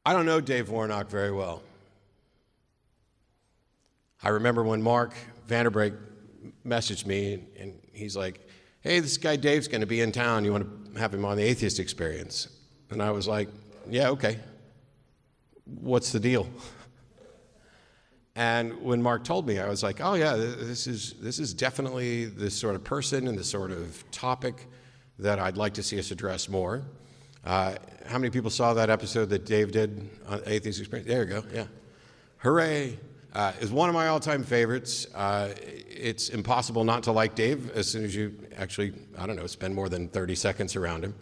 I don't know Dave Warnock very well. I remember when Mark Vanderbrake messaged me, and he's like, hey, this guy Dave's going to be in town. You want to have him on the Atheist Experience? And I was like, yeah, okay. What's the deal? And when Mark told me, I was like, oh yeah, this is definitely the sort of person and the sort of topic that I'd like to see us address more. How many people saw that episode that Dave did on Atheist Experience? There you go, yeah. Hooray. Is one of my all-time favorites. It's impossible not to like Dave as soon as you actually, I don't know, spend more than 30 seconds around him.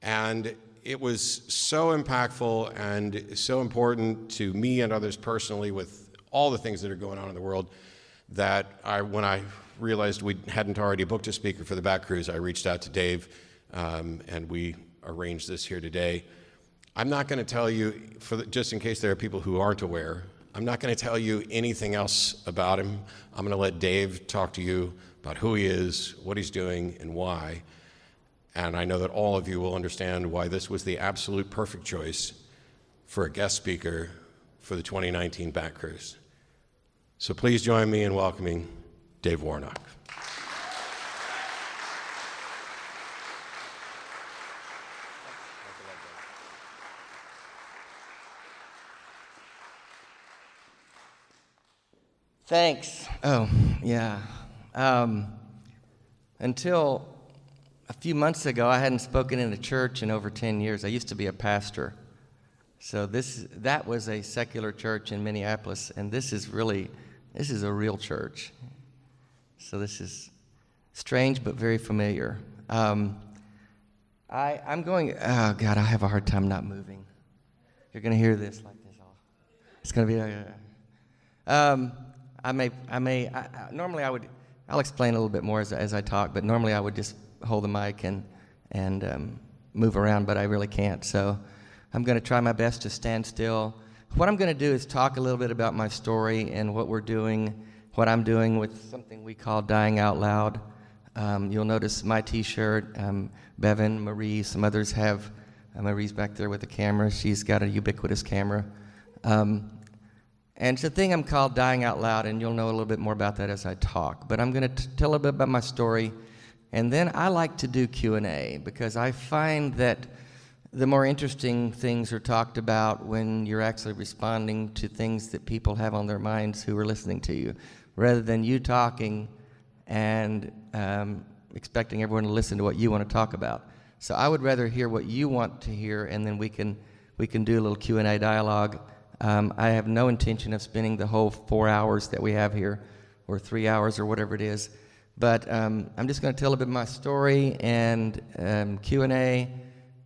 And it was so impactful and so important to me and others personally with all the things that are going on in the world that when I realized we hadn't already booked a speaker for the back cruise, I reached out to Dave and we arranged this here today. I'm not going to tell you, just in case there are people who aren't aware, I'm not going to tell you anything else about him. I'm going to let Dave talk to you about who he is, what he's doing, and why. And I know that all of you will understand why this was the absolute perfect choice for a guest speaker for the 2019 back cruise. So please join me in welcoming Dave Warnock. Thanks. Oh, yeah. Until a few months ago, I hadn't spoken in a church in over 10 years. I used to be a pastor. So that was a secular church in Minneapolis, and this is a real church. So this is strange but very familiar. I'm going, oh God, I have a hard time not moving. You're going to hear this like this all. It's going to be normally I'll explain a little bit more as I talk, but normally I would just hold the mic and move around, but I really can't. So I'm going to try my best to stand still. What I'm going to do is talk a little bit about my story and what we're doing, what I'm doing with something we call Dying Out Loud. You'll notice my t-shirt, Bevan, Marie, some others have, Marie's back there with the camera. She's got a ubiquitous camera. And it's a thing I'm called Dying Out Loud, and you'll know a little bit more about that as I talk. But I'm going to tell a little bit about my story, and then I like to do Q&A because I find that the more interesting things are talked about when you're actually responding to things that people have on their minds who are listening to you, rather than you talking and expecting everyone to listen to what you want to talk about. So I would rather hear what you want to hear, and then we can do a little Q&A dialogue. I have no intention of spending the whole 4 hours that we have here, or 3 hours, or whatever it is. But I'm just going to tell a bit of my story and Q&A.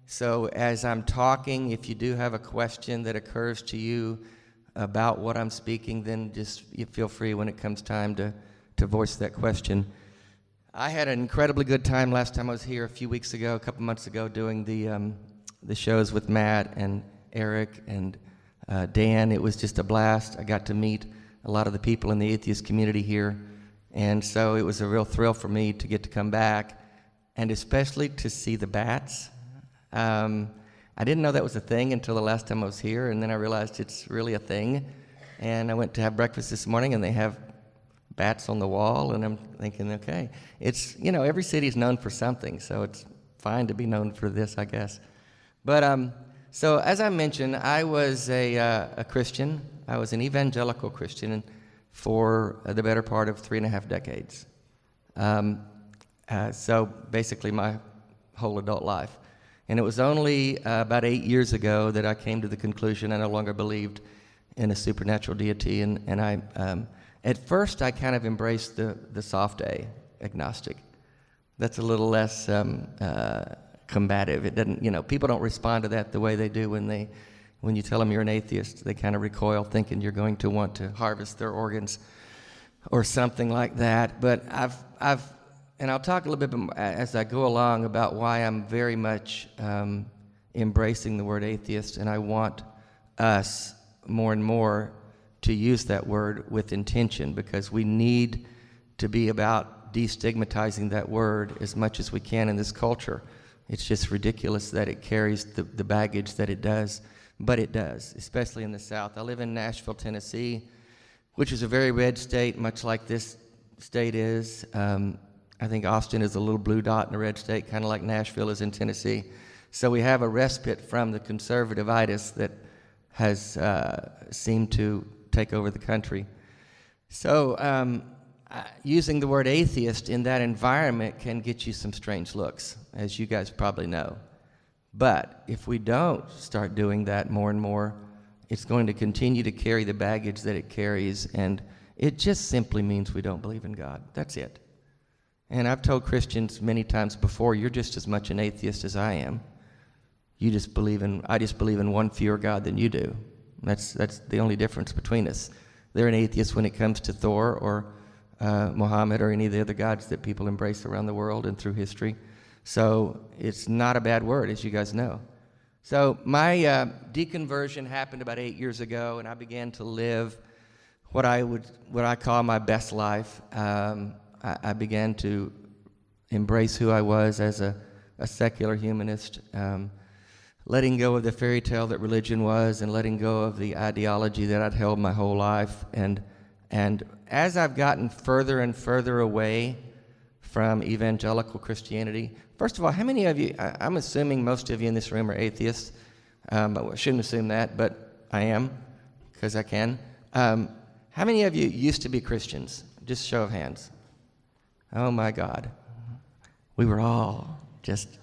So as I'm talking, if you do have a question that occurs to you about what I'm speaking, then just you feel free when it comes time to voice that question. I had an incredibly good time last time I was here a few weeks ago, a couple months ago, doing the shows with Matt and Eric and Dan. It was just a blast. I got to meet a lot of the people in the atheist community here, and so it was a real thrill for me to get to come back, and especially to see the bats. I didn't know that was a thing until the last time I was here, and then I realized it's really a thing. And I went to have breakfast this morning, and they have bats on the wall, and I'm thinking, okay, it's, every city is known for something, so it's fine to be known for this, I guess. But so as I mentioned, I was a Christian. I was an evangelical Christian for the better part of 3.5 decades. So basically my whole adult life. And it was only about 8 years ago that I came to the conclusion I no longer believed in a supernatural deity. And I, at first, I kind of embraced the soft A, agnostic. That's a little less combative. It doesn't, people don't respond to that the way they do when you tell them you're an atheist. They kind of recoil, thinking you're going to want to harvest their organs or something like that. But and I'll talk a little bit as I go along about why I'm very much embracing the word atheist, and I want us more and more to use that word with intention, because we need to be about destigmatizing that word as much as we can in this culture. It's just ridiculous that it carries the baggage that it does, but it does, especially in the South. I live in Nashville, Tennessee, which is a very red state, much like this state is. I think Austin is a little blue dot in a red state, kind of like Nashville is in Tennessee. So we have a respite from the conservative-itis that has seemed to take over the country. So using the word atheist in that environment can get you some strange looks, as you guys probably know. But if we don't start doing that more and more, it's going to continue to carry the baggage that it carries, and it just simply means we don't believe in God. That's it. And I've told Christians many times before, you're just as much an atheist as I am. I just believe in one fewer God than you do. That's the only difference between us. They're an atheist when it comes to Thor or Muhammad or any of the other gods that people embrace around the world and through history. So it's not a bad word, as you guys know. So my deconversion happened about 8 years ago, and I began to live what I call my best life. I began to embrace who I was as a secular humanist, letting go of the fairy tale that religion was, and letting go of the ideology that I'd held my whole life. And as I've gotten further and further away from evangelical Christianity, first of all, how many of you, I'm assuming most of you in this room are atheists. I shouldn't assume that, but I am, because I can. How many of you used to be Christians? Just show of hands. Oh my God. We were all just...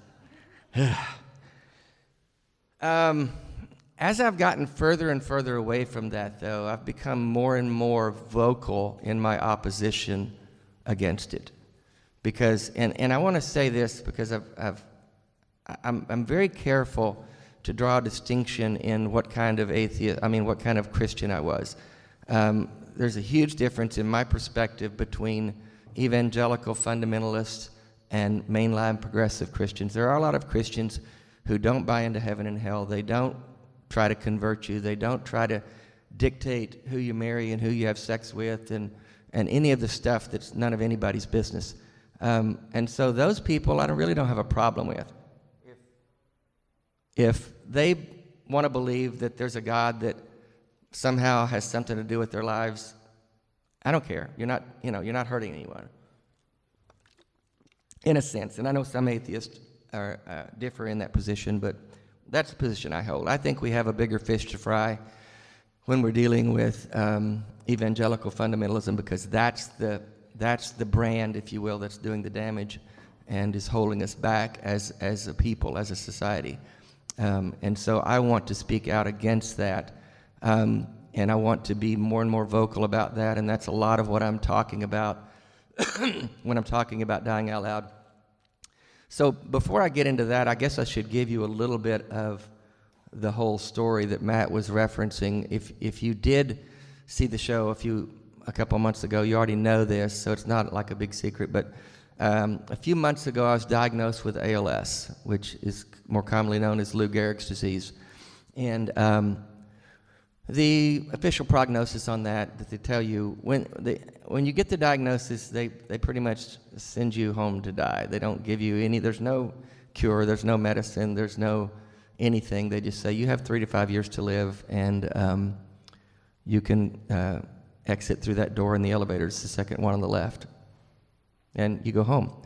As I've gotten further and further away from that, though, I've become more and more vocal in my opposition against it. Because, and I want to say this because I'm very careful to draw a distinction in what kind of what kind of Christian I was. There's a huge difference in my perspective between evangelical fundamentalists and mainline progressive Christians. There are a lot of Christians who don't buy into heaven and hell. They don't try to convert you. They don't try to dictate who you marry and who you have sex with and any of the stuff that's none of anybody's business. And so those people I really don't have a problem with. If they want to believe that there's a God that somehow has something to do with their lives, I don't care. You're not hurting anyone. In a sense, and I know some atheists differ in that position, but that's the position I hold. I think we have a bigger fish to fry when we're dealing with evangelical fundamentalism, because that's the brand, if you will, that's doing the damage and is holding us back as a people, as a society. And so I want to speak out against that, and I want to be more and more vocal about that, and that's a lot of what I'm talking about when I'm talking about dying out loud. So before I get into that, I guess I should give you a little bit of the whole story that Matt was referencing. If you did see the show a couple months ago, you already know this, so it's not like a big secret, but a few months ago I was diagnosed with ALS, which is more commonly known as Lou Gehrig's disease. And the official prognosis on that they tell you, when you get the diagnosis, they pretty much send you home to die. They don't give you there's no cure, there's no medicine, there's no anything. They just say you have 3 to 5 years to live, and you can exit through that door in the elevator. It's the second one on the left. And you go home.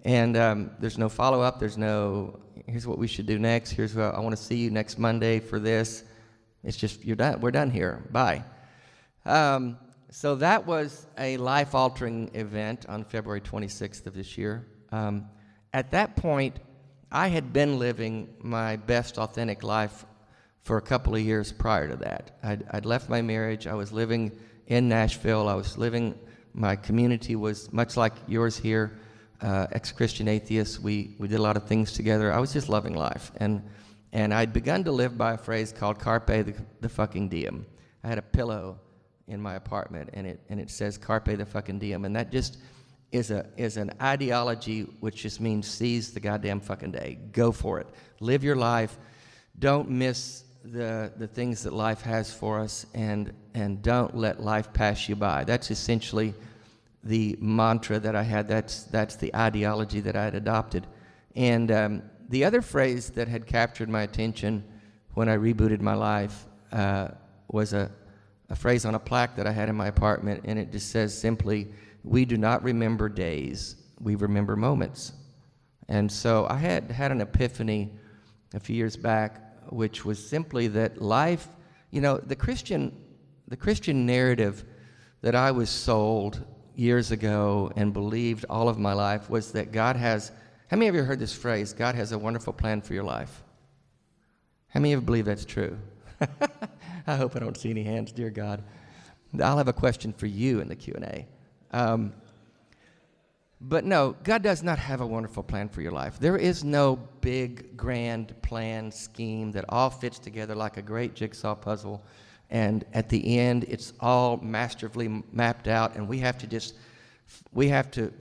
And there's no follow-up. There's no, here's what we should do next. Here's what I want to see you next Monday for this. It's just, you're done. We're done here. Bye. So that was a life-altering event on February 26th of this year. At that point, I had been living my best authentic life for a couple of years prior to that. I'd left my marriage. I was living in Nashville. My community was much like yours here, ex-Christian atheists. We did a lot of things together. I was just loving life. And I'd begun to live by a phrase called carpe the fucking diem. I had a pillow in my apartment, and it says carpe the fucking diem. And that just is an ideology which just means seize the goddamn fucking day. Go for it. Live your life. Don't miss the things that life has for us, and don't let life pass you by. That's essentially the mantra that I had. That's the ideology that I had adopted. And the other phrase that had captured my attention when I rebooted my life was a phrase on a plaque that I had in my apartment, and it just says simply, "We do not remember days, we remember moments." And so I had an epiphany a few years back, which was simply that life, the Christian narrative that I was sold years ago and believed all of my life was that God has, how many of you heard this phrase, God has a wonderful plan for your life? How many of you believe that's true? I hope I don't see any hands, dear God. I'll have a question for you in the Q&A. But no, God does not have a wonderful plan for your life. There is no big, grand plan, scheme that all fits together like a great jigsaw puzzle, and at the end, it's all masterfully mapped out, and we have to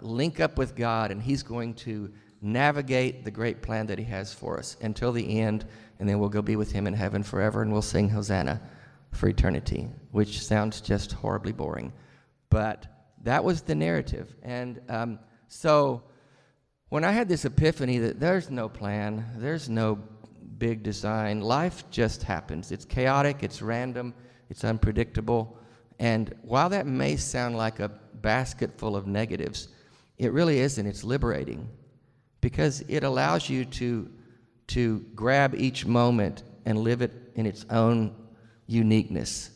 link up with God, and He's going to navigate the great plan that He has for us until the end, and then we'll go be with Him in heaven forever, and we'll sing Hosanna for eternity, which sounds just horribly boring. But that was the narrative. And so when I had this epiphany that there's no plan, there's no big design, life just happens. It's chaotic, it's random, it's unpredictable. And while that may sound like a basket full of negatives, it really isn't. It's liberating, because it allows you to grab each moment and live it in its own uniqueness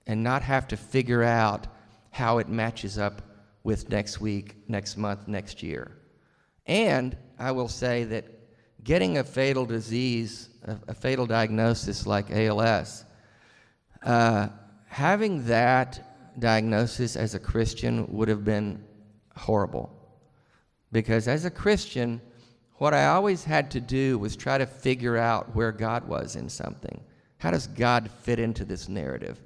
and not have to figure out how it matches up with next week, next month, next year. And I will say that getting a fatal disease, a fatal diagnosis like ALS, having that diagnosis as a Christian would have been horrible. Because as a Christian, what I always had to do was try to figure out where God was in something. How does God fit into this narrative?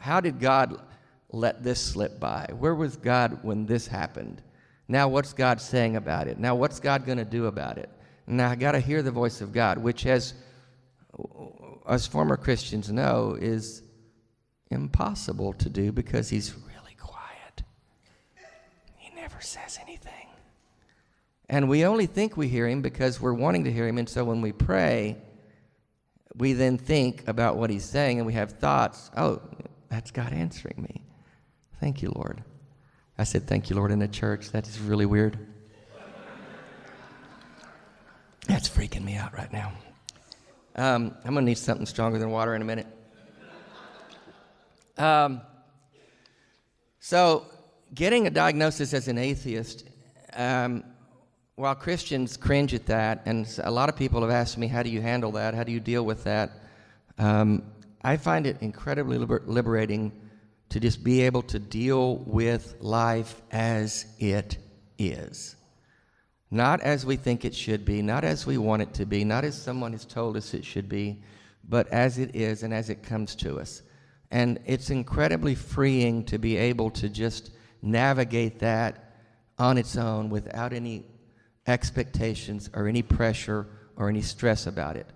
How did God let this slip by? Where was God when this happened? Now what's God saying about it? Now what's God going to do about it? Now I got to hear the voice of God, which, as former Christians know, is impossible to do because He's really quiet. He never says anything. And we only think we hear Him because we're wanting to hear Him, and so when we pray, we then think about what He's saying, and we have thoughts, oh, that's God answering me. Thank you, Lord. I said, thank you, Lord, in a church. That is really weird. That's freaking me out right now. I'm going to need something stronger than water in a minute. So getting a diagnosis as an atheist, while Christians cringe at that, and a lot of people have asked me, how do you handle that? How do you deal with that? I find it incredibly liberating to just be able to deal with life as it is. Not as we think it should be, not as we want it to be, not as someone has told us it should be, but as it is and as it comes to us. And it's incredibly freeing to be able to just navigate that on its own without any expectations or any pressure or any stress about it.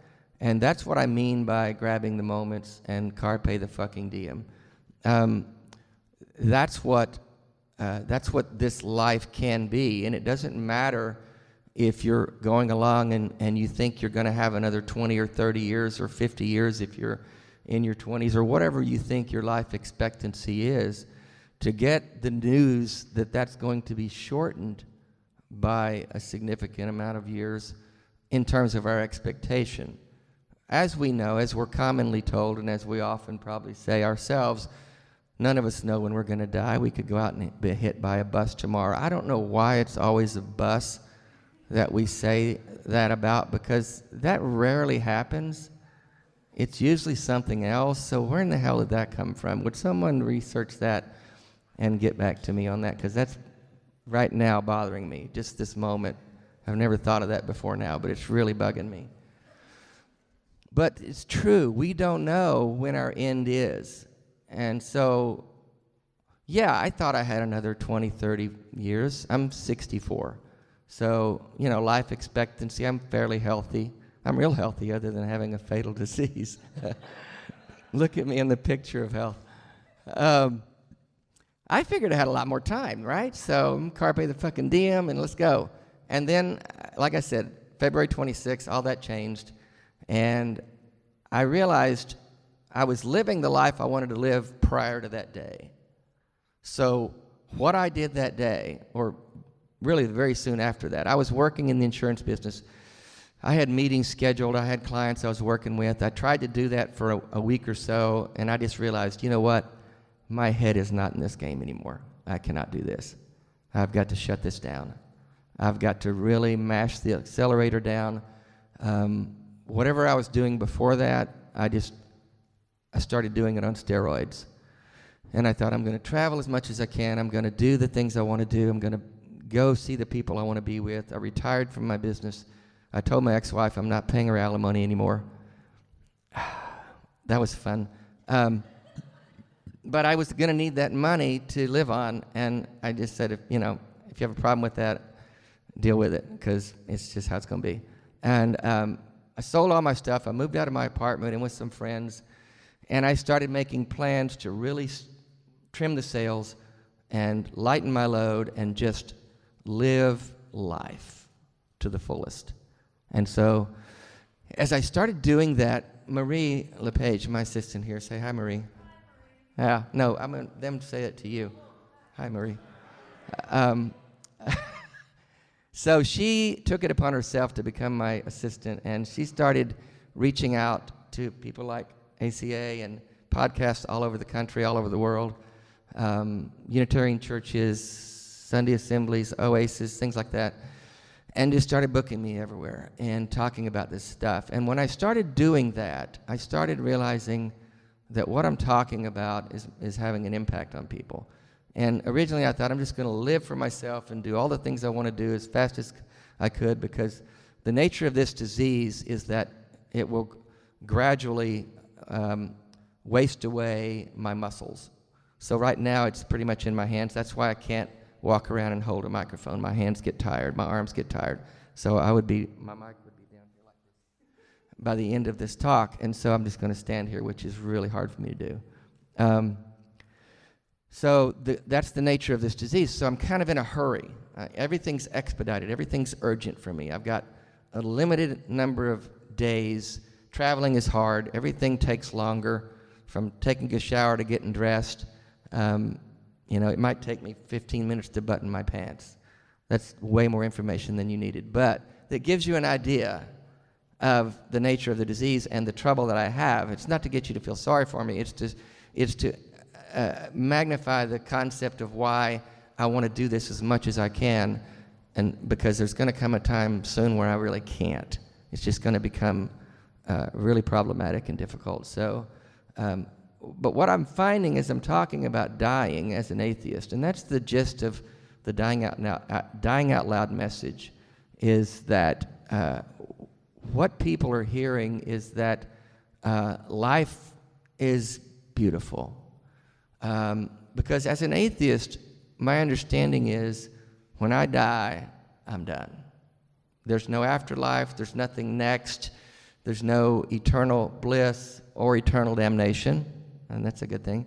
And that's what I mean by grabbing the moments and carpe the fucking diem. That's what this life can be, and it doesn't matter if you're going along and you think you're going to have another 20 or 30 years or 50 years if you're in your 20s, or whatever you think your life expectancy is, to get the news that that's going to be shortened by a significant amount of years in terms of our expectation. As we know, as we're commonly told, and as we often probably say ourselves, none of us know when we're going to die. We could go out and be hit by a bus tomorrow. I don't know why it's always a bus that we say that about, because that rarely happens. It's usually something else. So where in the hell did that come from? Would someone research that and get back to me on that? Because that's right now bothering me, just this moment. I've never thought of that before now, but it's really bugging me. But it's true. We don't know when our end is. And so, yeah, I thought I had another 20, 30 years. I'm 64. So, life expectancy, I'm fairly healthy. I'm real healthy other than having a fatal disease. Look at me in the picture of health. I figured I had a lot more time, right? So carpe the fucking diem and let's go. And then, like I said, February 26th, all that changed. And I realized I was living the life I wanted to live prior to that day. So what I did that day, or really very soon after that, I was working in the insurance business. I had meetings scheduled. I had clients I was working with. I tried to do that for a week or so, and I just realized, you know what? My head is not in this game anymore. I cannot do this. I've got to shut this down. I've got to really mash the accelerator down. Whatever I was doing before that, I started doing it on steroids. And I thought, I'm going to travel as much as I can. I'm going to do the things I want to do. I'm going to go see the people I want to be with. I retired from my business. I told my ex-wife I'm not paying her alimony anymore. That was fun. But I was going to need that money to live on, and I just said, if you have a problem with that, deal with it, because it's just how it's going to be. And I sold all my stuff. I moved out of my apartment and with some friends, and I started making plans to really trim the sails and lighten my load and just live life to the fullest. And so as I started doing that, Marie LePage, my assistant here, say hi, Marie. Yeah, no, I'm going to them say it to you. Hi, Marie. So she took it upon herself to become my assistant, and she started reaching out to people like ACA and podcasts all over the country, all over the world, Unitarian churches, Sunday assemblies, Oasis, things like that, and just started booking me everywhere and talking about this stuff. And when I started doing that, I started realizing that what I'm talking about is having an impact on people. And originally I thought I'm just going to live for myself and do all the things I want to do as fast as I could, because the nature of this disease is that it will gradually waste away my muscles. So right now it's pretty much in my hands. That's why I can't walk around and hold a microphone. My hands get tired. My arms get tired. So my mic would be down here like this by the end of this talk. And so I'm just going to stand here, which is really hard for me to do. So that's the nature of this disease. So I'm kind of in a hurry. Everything's expedited. Everything's urgent for me. I've got a limited number of days. Traveling is hard. Everything takes longer, from taking a shower to getting dressed. It might take me 15 minutes to button my pants. That's way more information than you needed. But that gives you an idea of the nature of the disease and the trouble that I have. It's not to get you to feel sorry for me. It's to magnify the concept of why I want to do this as much as I can, and because there's going to come a time soon where I really can't. It's just going to become really problematic and difficult. So, but what I'm finding is I'm talking about dying as an atheist, and that's the gist of the dying out loud message, is that what people are hearing is that life is beautiful. Because as an atheist, my understanding is when I die, I'm done. There's no afterlife, there's nothing next, there's no eternal bliss or eternal damnation, and that's a good thing.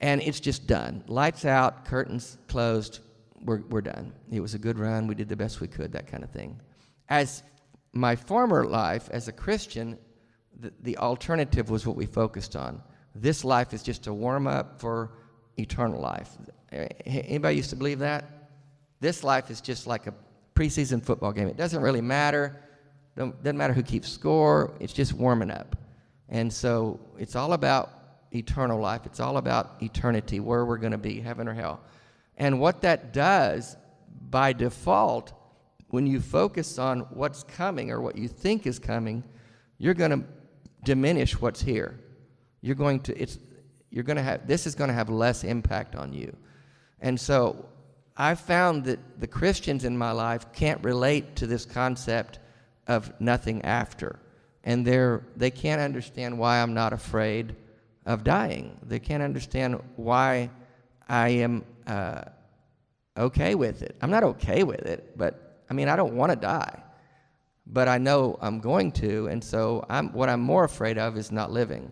And it's just done. Lights out, curtains closed, we're done. It was a good run, we did the best we could, that kind of thing. As my former life as a Christian, the alternative was what we focused on. This life is just a warm-up for eternal life. Anybody used to believe that? This life is just like a preseason football game. It doesn't really matter. Doesn't matter who keeps score. It's just warming up. And so it's all about eternal life. It's all about eternity, where we're going to be, heaven or hell. And what that does, by default, when you focus on what's coming or what you think is coming, you're going to diminish what's here. This is going to have less impact on you. And so I found that the Christians in my life can't relate to this concept of nothing after. And they can't understand why I'm not afraid of dying. They can't understand why I am okay with it. I'm not okay with it, but I don't want to die. but I know I'm going to, and so what I'm more afraid of is not living.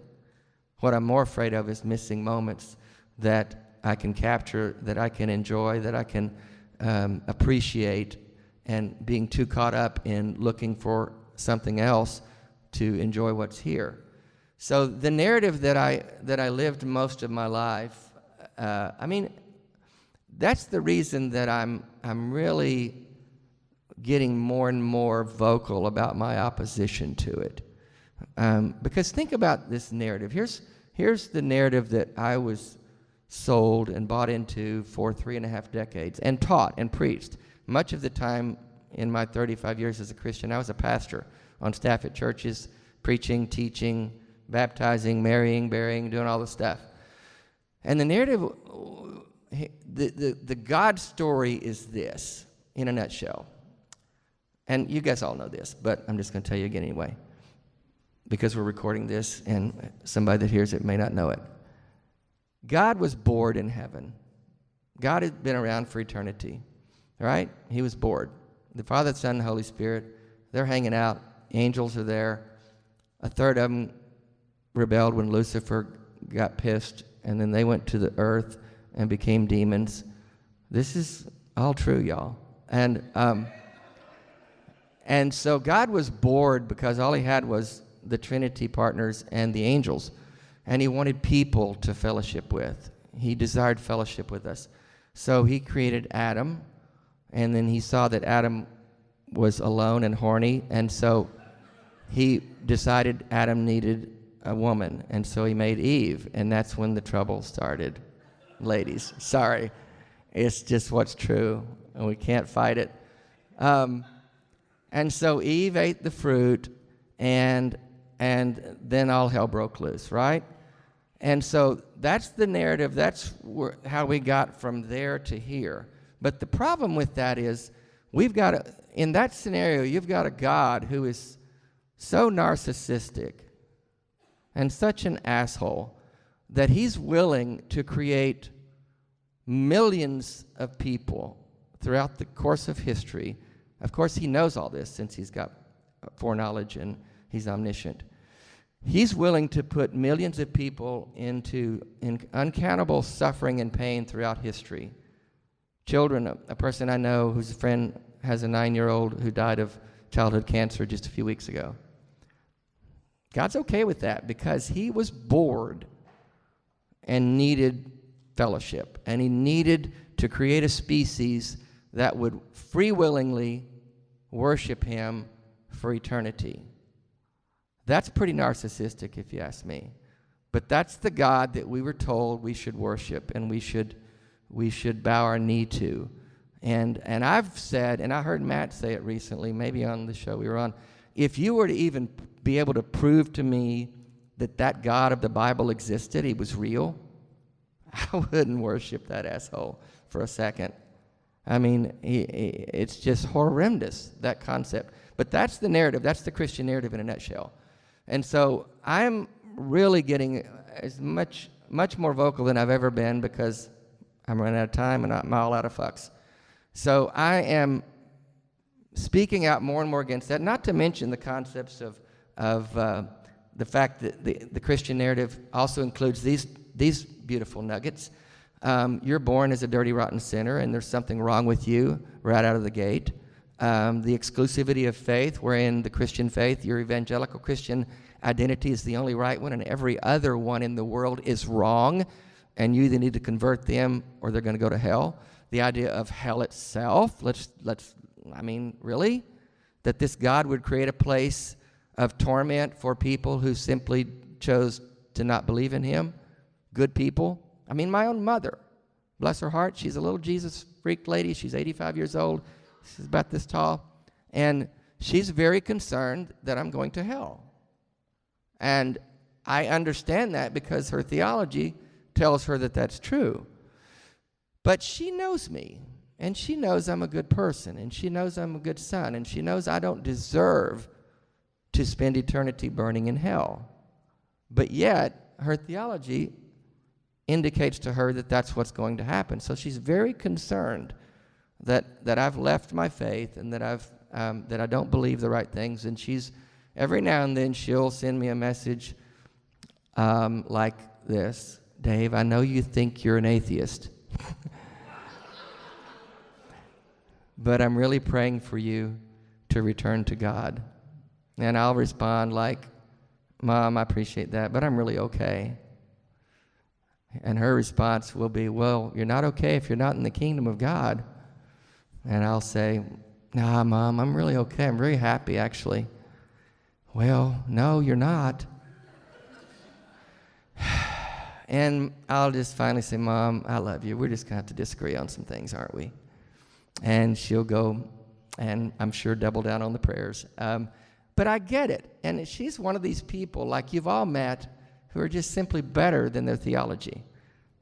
What I'm more afraid of is missing moments that I can capture, that I can enjoy, that I can appreciate, and being too caught up in looking for something else to enjoy what's here. So the narrative that I lived most of my life, that's the reason that I'm really getting more and more vocal about my opposition to it. Because think about this narrative. Here's the narrative that I was sold and bought into for 3.5 decades and taught and preached. Much of the time in my 35 years as a Christian, I was a pastor on staff at churches, preaching, teaching, baptizing, marrying, burying, doing all the stuff. And the narrative, the God story is this, in a nutshell. And you guys all know this, but I'm just going to tell you again anyway, because we're recording this and somebody that hears it may not know it. God was bored in heaven. God had been around for eternity, right? He was bored. The Father, the Son, and the Holy Spirit, they're hanging out. Angels are there. A third of them rebelled when Lucifer got pissed, and then they went to the earth and became demons. This is all true, y'all. And so God was bored because all he had was the Trinity partners and the angels, and he wanted people to fellowship with. He desired fellowship with us. So he created Adam, and then he saw that Adam was alone and horny, and so he decided Adam needed a woman, and so he made Eve, and that's when the trouble started. Ladies, sorry. It's just what's true, and we can't fight it. And so Eve ate the fruit, and then all hell broke loose, right? And so that's the narrative. That's how we got from there to here. But the problem with that is in that scenario, you've got a God who is so narcissistic and such an asshole that he's willing to create millions of people throughout the course of history. Of course, he knows all this since he's got foreknowledge and he's omniscient. He's willing to put millions of people in uncountable suffering and pain throughout history. Children, a person I know whose friend has a 9-year-old who died of childhood cancer just a few weeks ago. God's okay with that because he was bored and needed fellowship, and he needed to create a species that would free-willingly worship him for eternity. That's pretty narcissistic, if you ask me. But that's the God that we were told we should worship and we should bow our knee to. And I've said, and I heard Matt say it recently, maybe on the show we were on, if you were to even be able to prove to me that God of the Bible existed, he was real, I wouldn't worship that asshole for a second. I mean, it's just horrendous, that concept. But that's the narrative. That's the Christian narrative in a nutshell. And so I'm really getting as much more vocal than I've ever been because I'm running out of time and I'm all out of fucks. So I am speaking out more and more against that, not to mention the concepts of the fact that the Christian narrative also includes these beautiful nuggets. You're born as a dirty, rotten sinner, and there's something wrong with you right out of the gate. The exclusivity of faith, wherein the Christian faith, your evangelical Christian identity is the only right one, and every other one in the world is wrong, and you either need to convert them or they're going to go to hell. The idea of hell itself, really? That this God would create a place of torment for people who simply chose to not believe in him? Good people? I mean, my own mother, bless her heart, she's a little Jesus freak lady. She's 85 years old. She's about this tall. And she's very concerned that I'm going to hell. And I understand that because her theology tells her that that's true. But she knows me, and she knows I'm a good person, and she knows I'm a good son, and she knows I don't deserve to spend eternity burning in hell. But yet, her theology indicates to her that that's what's going to happen. So she's very concerned that I've left my faith and that that I don't believe the right things. And every now and then she'll send me a message like this: Dave, I know you think you're an atheist, but I'm really praying for you to return to God. And I'll respond like, Mom, I appreciate that, but I'm really okay. And her response will be, well, you're not okay if you're not in the kingdom of God. And I'll say, nah, Mom, I'm really okay. I'm very happy, actually. Well, no, you're not. And I'll just finally say, Mom, I love you. We're just going to have to disagree on some things, aren't we? And she'll go, and I'm sure double down on the prayers. But I get it. And she's one of these people, like you've all met, who are just simply better than their theology.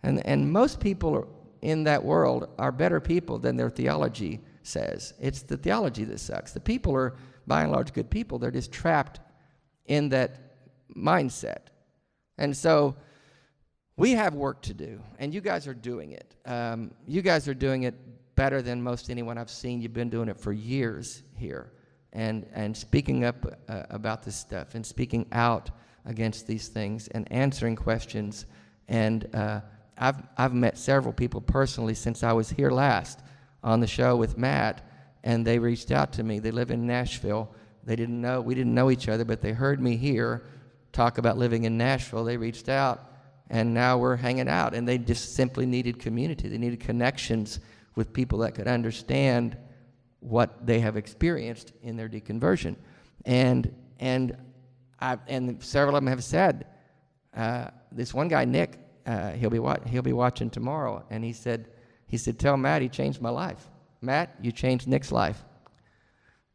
And most people in that world are better people than their theology says. It's the theology that sucks. The people are, by and large, good people. They're just trapped in that mindset. And so we have work to do, and you guys are doing it. You guys are doing it better than most anyone I've seen. You've been doing it for years here, and speaking up about this stuff, and speaking out against these things, and answering questions. And I've met several people personally since I was here last on the show with Matt, and they reached out to me. They live in Nashville. We didn't know each other, but they heard me here talk about living in Nashville. They reached out, and now we're hanging out, and they just simply needed community. They needed connections with people that could understand what they have experienced in their deconversion. And several of them have said, this one guy, Nick, he'll be watching tomorrow, and he said, tell Matt he changed my life. Matt, you changed Nick's life.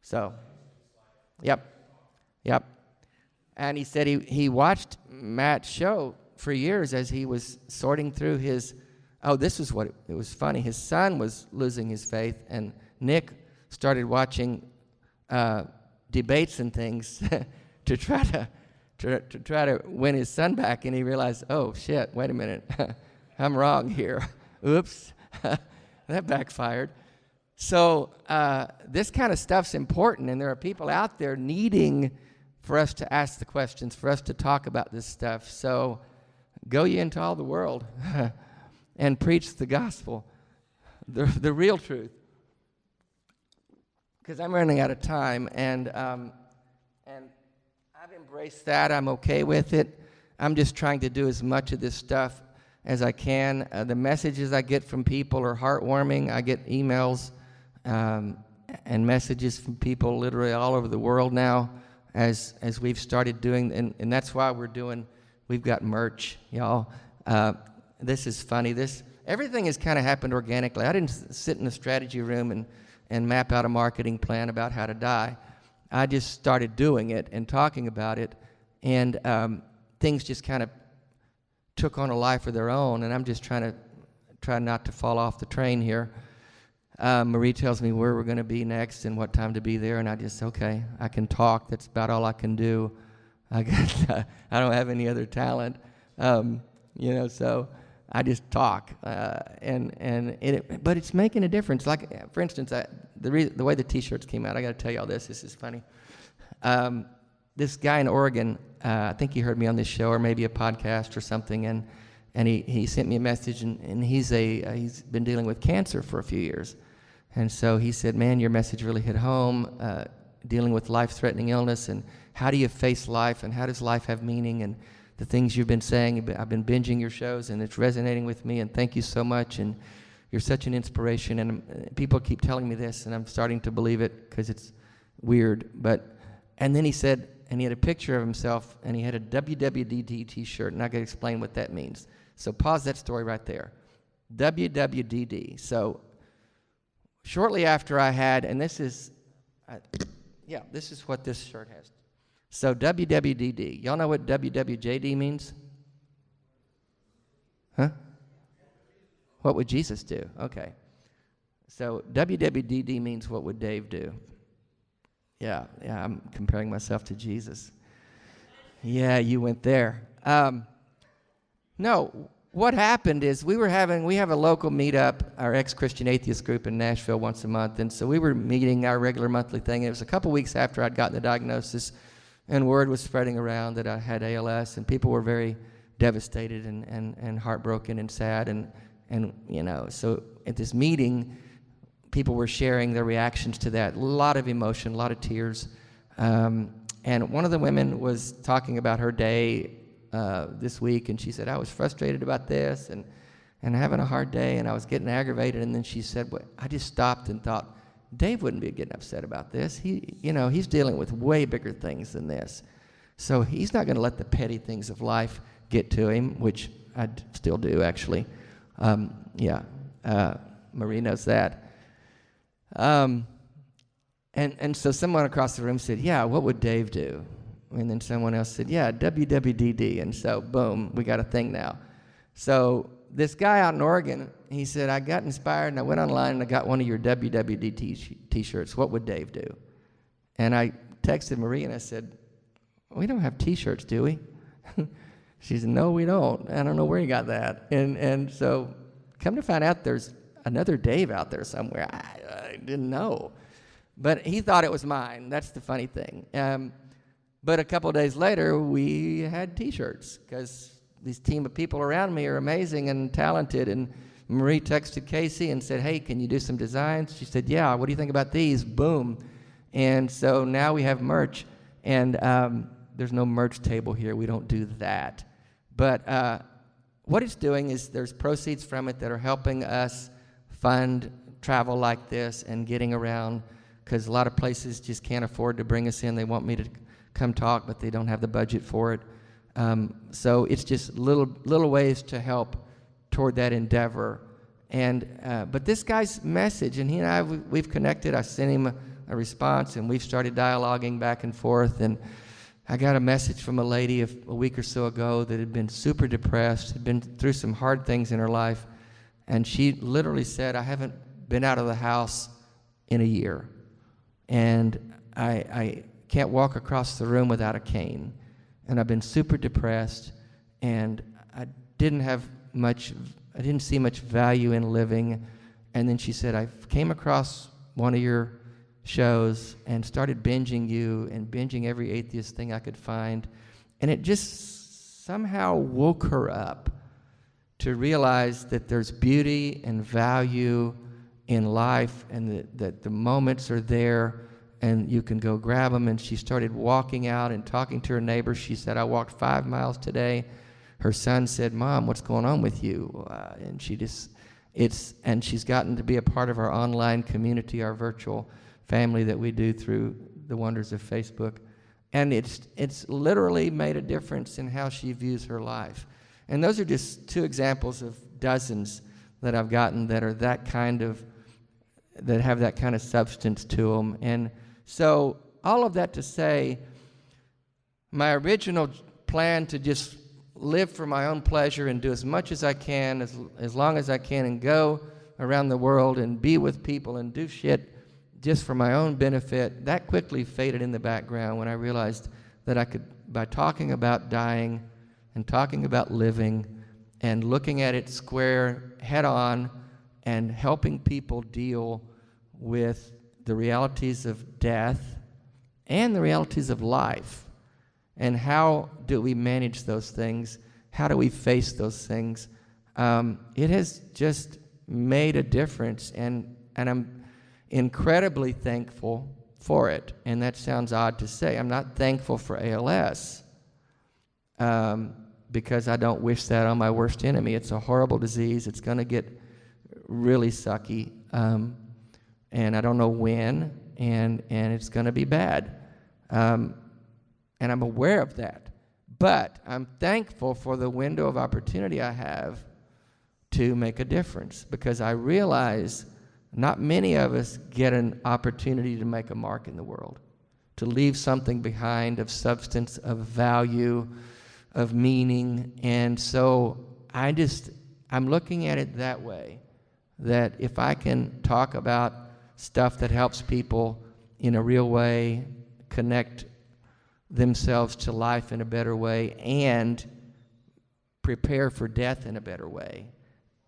So, yep. And he said he watched Matt's show for years as he was sorting through this is what it was funny. His son was losing his faith, and Nick started watching debates and things to try to win his son back, and he realized, oh shit, wait a minute, I'm wrong here. Oops, that backfired. So this kind of stuff's important, and there are people out there needing for us to ask the questions, for us to talk about this stuff. So go ye into all the world and preach the gospel, the real truth. Because I'm running out of time, and I've embraced that. I'm okay with it. I'm just trying to do as much of this stuff as I can. The messages I get from people are heartwarming. I get emails and messages from people literally all over the world now as we've started doing, and that's why we've got merch, y'all. This is funny. Everything has kind of happened organically. I didn't sit in a strategy room and map out a marketing plan about how to die. I just started doing it and talking about it, and things just kind of took on a life of their own, and I'm just trying not to fall off the train here. Marie tells me where we're going to be next and what time to be there, and I just, okay, I can talk. That's about all I can do. I don't have any other talent, so I just talk, but it's making a difference. Like, for instance, the way the T-shirts came out, I got to tell you all this. This is funny. This guy in Oregon, I think he heard me on this show or maybe a podcast or something, and he sent me a message, and he's been dealing with cancer for a few years, and so he said, "Man, your message really hit home. Dealing with life-threatening illness, and how do you face life, and how does life have meaning, and the things you've been saying. I've been binging your shows, and it's resonating with me, and thank you so much, and you're such an inspiration." And people keep telling me this, and I'm starting to believe it because it's weird. And then he said, and he had a picture of himself, and he had a WWDD T-shirt, and I got to explain what that means. So pause that story right there. WWDD. So shortly after I had, and this is what this shirt has. So WWDD. Y'all know what WWJD means? Huh? What would Jesus do? Okay. So WWDD means what would Dave do? Yeah, I'm comparing myself to Jesus. Yeah, you went there. No, what happened is we have a local meetup, our ex-Christian atheist group in Nashville once a month, and so we were meeting our regular monthly thing. It was a couple weeks after I'd gotten the diagnosis, and word was spreading around that I had ALS, and people were very devastated and heartbroken and sad, and so at this meeting, people were sharing their reactions to that. A lot of emotion, a lot of tears, and one of the women was talking about her day this week, and she said, I was frustrated about this and having a hard day, and I was getting aggravated, and then she said, well, I just stopped and thought, Dave wouldn't be getting upset about this. He's dealing with way bigger things than this. So he's not going to let the petty things of life get to him, which I still do, actually. Marie knows that. And so someone across the room said, yeah, what would Dave do? And then someone else said, yeah, WWDD. And so, boom, we got a thing now. So this guy out in Oregon, he said, I got inspired, and I went online, and I got one of your WWD T-shirts. What would Dave do? And I texted Marie, and I said, we don't have T-shirts, do we? She said, no, we don't. I don't know where you got that. And so come to find out there's another Dave out there somewhere. I didn't know. But he thought it was mine. That's the funny thing. But a couple of days later, we had T-shirts because this team of people around me are amazing and talented. And Marie texted Casey and said, hey, can you do some designs? She said, yeah, what do you think about these? Boom. And so now we have merch. And there's no merch table here. We don't do that. But what it's doing is there's proceeds from it that are helping us fund travel like this and getting around, because a lot of places just can't afford to bring us in. They want me to come talk, but they don't have the budget for it. So it's just little ways to help toward that endeavor. And but this guy's message, and he and I, we've connected. I sent him a response, and we've started dialoguing back and forth. And I got a message from a lady a week or so ago that had been super depressed, had been through some hard things in her life, and she literally said, I haven't been out of the house in a year, and I can't walk across the room without a cane, and I've been super depressed, and I didn't see much value in living. And then she said, I came across one of your shows and started binging you and binging every atheist thing I could find, and it just somehow woke her up to realize that there's beauty and value in life, and that the moments are there and you can go grab them. And she started walking out and talking to her neighbors. She said, I walked 5 miles today. Her son said, Mom, what's going on with you? And she's gotten to be a part of our online community, our virtual family that we do through the wonders of Facebook. And it's literally made a difference in how she views her life. And those are just 2 examples of dozens that I've gotten that are that have that kind of substance to them. And so all of that to say, my original plan to just live for my own pleasure and do as much as I can, as long as I can, and go around the world and be with people and do shit just for my own benefit, that quickly faded in the background when I realized that I could, by talking about dying and talking about living and looking at it square head on and helping people deal with the realities of death and the realities of life, and how do we manage those things, how do we face those things, it has just made a difference, and I'm incredibly thankful for it. And that sounds odd to say. I'm not thankful for ALS because I don't wish that on my worst enemy. It's a horrible disease. It's going to get really sucky, and I don't know when, and it's going to be bad. And I'm aware of that. But I'm thankful for the window of opportunity I have to make a difference, because I realize not many of us get an opportunity to make a mark in the world, to leave something behind of substance, of value, of meaning. And so I'm looking at it that way, that if I can talk about stuff that helps people in a real way, connect themselves to life in a better way, and prepare for death in a better way,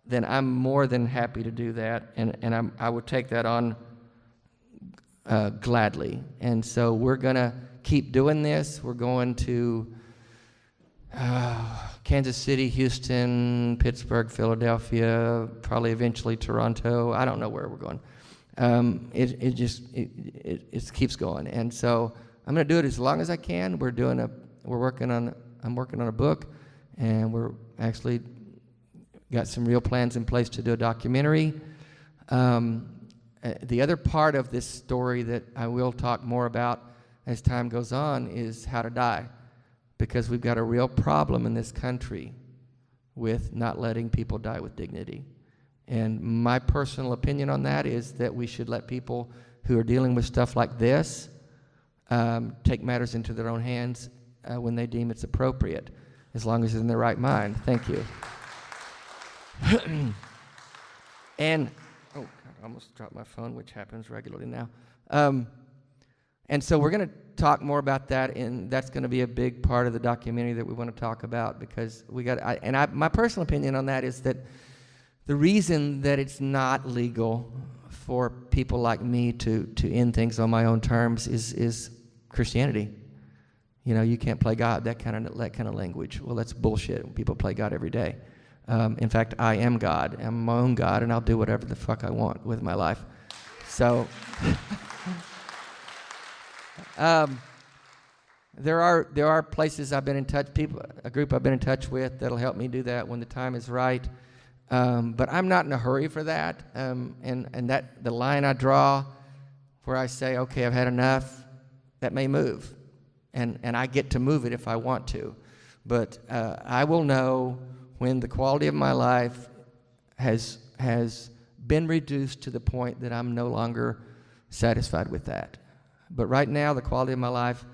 then I'm more than happy to do that, and I would take that on gladly. And so we're going to keep doing this. We're going to Kansas City, Houston, Pittsburgh, Philadelphia, probably eventually Toronto. I don't know where we're going. It just keeps going. And so I'm going to do it as long as I can. I'm working on a book, and we're actually got some real plans in place to do a documentary. The other part of this story that I will talk more about as time goes on is how to die, because we've got a real problem in this country with not letting people die with dignity. And my personal opinion on that is that we should let people who are dealing with stuff like this take matters into their own hands when they deem it's appropriate, as long as it's in their right mind. Thank you. And, oh, God, I almost dropped my phone, which happens regularly now. And so we're going to talk more about that, and that's going to be a big part of the documentary that we want to talk about, because my personal opinion on that is that the reason that it's not legal for people like me to end things on my own terms is Christianity. You know, you can't play God, that kind of language. Well, that's bullshit. People play God every day. In fact, I am God. I'm my own God, and I'll do whatever the fuck I want with my life. So there are places I've been in touch, a group I've been in touch with that'll help me do that when the time is right. But I'm not in a hurry for that. And that the line I draw where I say, okay, I've had enough, that may move. And I get to move it if I want to. But I will know when the quality of my life has been reduced to the point that I'm no longer satisfied with that. But right now, the quality of my life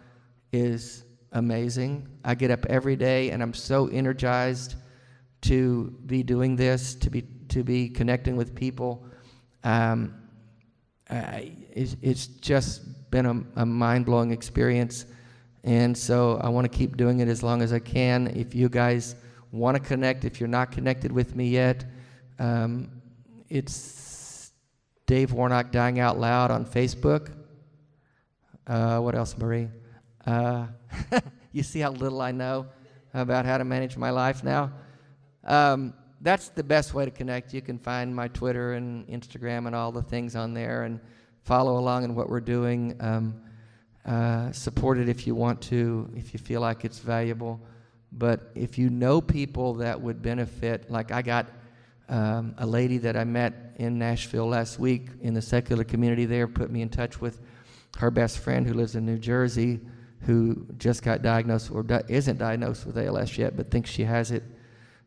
is amazing. I get up every day, and I'm so energized to be doing this, to be connecting with people. It's just been a mind-blowing experience, and so I want to keep doing it as long as I can. If you guys want to connect, if you're not connected with me yet, it's Dave Warnock Dying Out Loud on Facebook. What else, Marie? You see how little I know about how to manage my life now? That's the best way to connect. You can find my Twitter and Instagram and all the things on there, and follow along in what we're doing. Support it if you want to, if you feel like it's valuable. But if you know people that would benefit, like I got a lady that I met in Nashville last week in the secular community there, put me in touch with her best friend who lives in New Jersey, who just got diagnosed, or isn't diagnosed with ALS yet, but thinks she has it.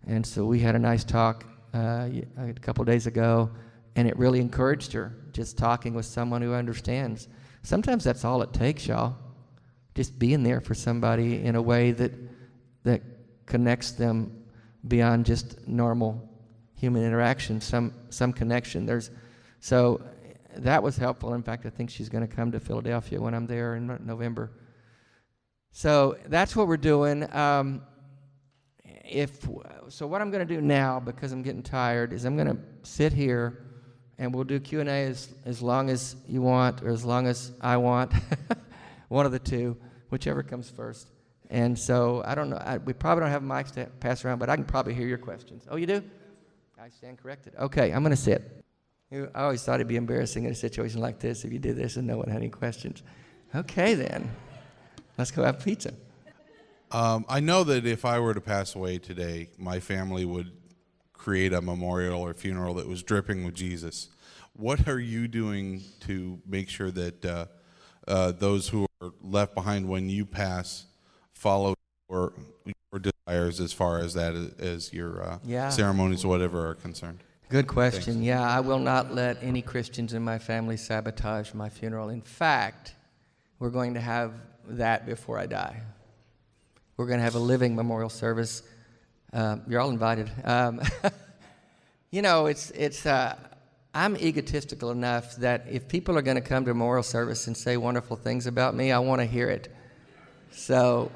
And so we had a nice talk a couple days ago, and it really encouraged her, just talking with someone who understands. Sometimes that's all it takes, y'all. Just being there for somebody in a way that connects them beyond just normal human interaction, some connection. So that was helpful. In fact, I think she's going to come to Philadelphia when I'm there in November. So that's what we're doing. So what I'm going to do now, because I'm getting tired, is I'm going to sit here, and we'll do Q&A as long as you want, or as long as I want. One of the two, whichever comes first. And so I don't know. We probably don't have mics to pass around, but I can probably hear your questions. Oh, you do? I stand corrected. Okay, I'm going to sit. I always thought it'd be embarrassing in a situation like this if you did this and no one had any questions. Okay, then. Let's go have pizza. I know that if I were to pass away today, my family would create a memorial or funeral that was dripping with Jesus. What are you doing to make sure that those who are left behind when you pass follow your desires as far as that as your ceremonies or whatever are concerned? Good question. Thanks. Yeah, I will not let any Christians in my family sabotage my funeral. In fact, we're going to have that before I die. We're going to have a living memorial service. You're all invited. You know, I'm egotistical enough that if people are going to come to a memorial service and say wonderful things about me, I want to hear it. So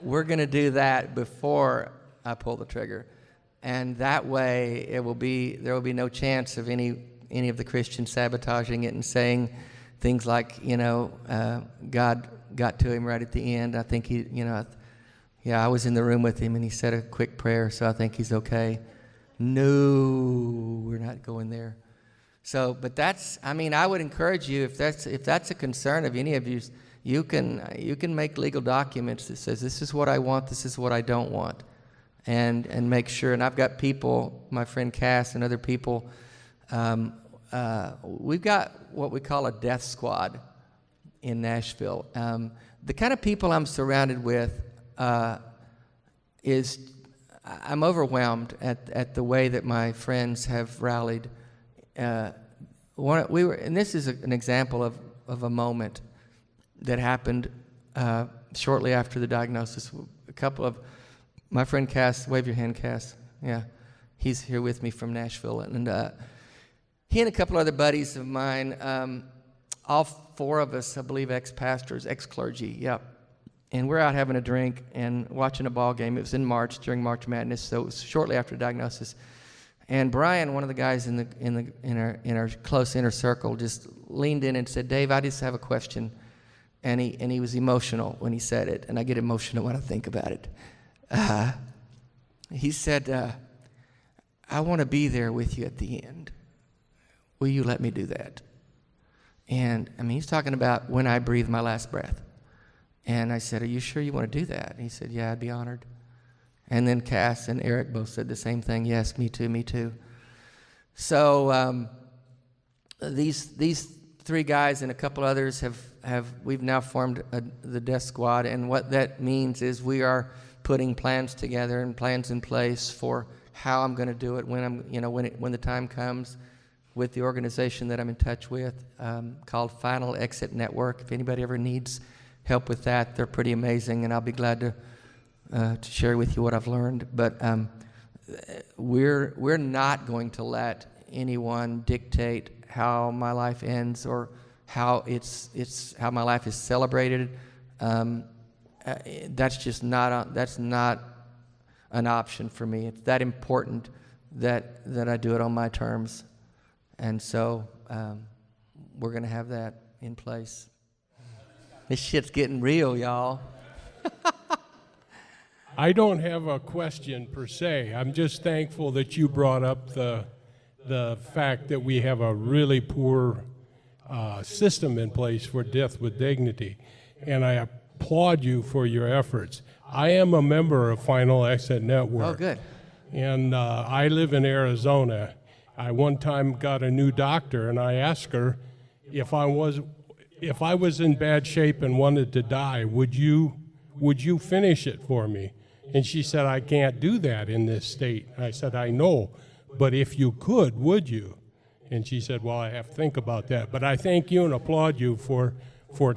we're going to do that before I pull the trigger. And that way there will be no chance of any of the Christians sabotaging it and saying things like, God got to him right at the end. I think I was in the room with him and he said a quick prayer, so I think he's okay. No, we're not going there. So, but I would encourage you, if that's a concern of any of you, you can make legal documents that says this is what I want, this is what I don't want, and make sure. And I've got people, my friend Cass and other people. We've got what we call a death squad in Nashville. The kind of people I'm surrounded with I'm overwhelmed at the way that my friends have rallied. And this is an example of a moment that happened shortly after the diagnosis. A couple of my friend Cass, wave your hand, Cass. Yeah, he's here with me from Nashville, and he and a couple other buddies of mine, all four of us, I believe, ex-pastors, ex-clergy. Yep. And we're out having a drink and watching a ball game. It was in March, during March Madness, so it was shortly after diagnosis. And Brian, one of the guys in our close inner circle, just leaned in and said, "Dave, I just have a question." And he was emotional when he said it, and I get emotional when I think about it. He said, "I want to be there with you at the end. Will you let me do that?" And he's talking about when I breathe my last breath. And I said, "Are you sure you want to do that?" And he said, "Yeah, I'd be honored." And then Cass and Eric both said the same thing. "Yes, me too, me too." So these three guys and a couple others we've now formed the Death Squad, and what that means is we are putting plans together and plans in place for how I'm going to do it when the time comes, with the organization that I'm in touch with, called Final Exit Network. If anybody ever needs help with that, they're pretty amazing, and I'll be glad to share with you what I've learned. But we're not going to let anyone dictate how my life ends or how how my life is celebrated. That's just not an option for me. It's that important that I do it on my terms, and so we're going to have that in place. This shit's getting real, y'all. I don't have a question per se. I'm just thankful that you brought up the fact that we have a really poor system in place for death with dignity, and I applaud you for your efforts. I am a member of Final Exit Network. Oh, good. And I live in Arizona. I one time got a new doctor, and I asked her if I was in bad shape and wanted to die, would you finish it for me? And she said, "I can't do that in this state." I said, "I know, but if you could, would you?" And she said, "Well, I have to think about that." But I thank you and applaud you for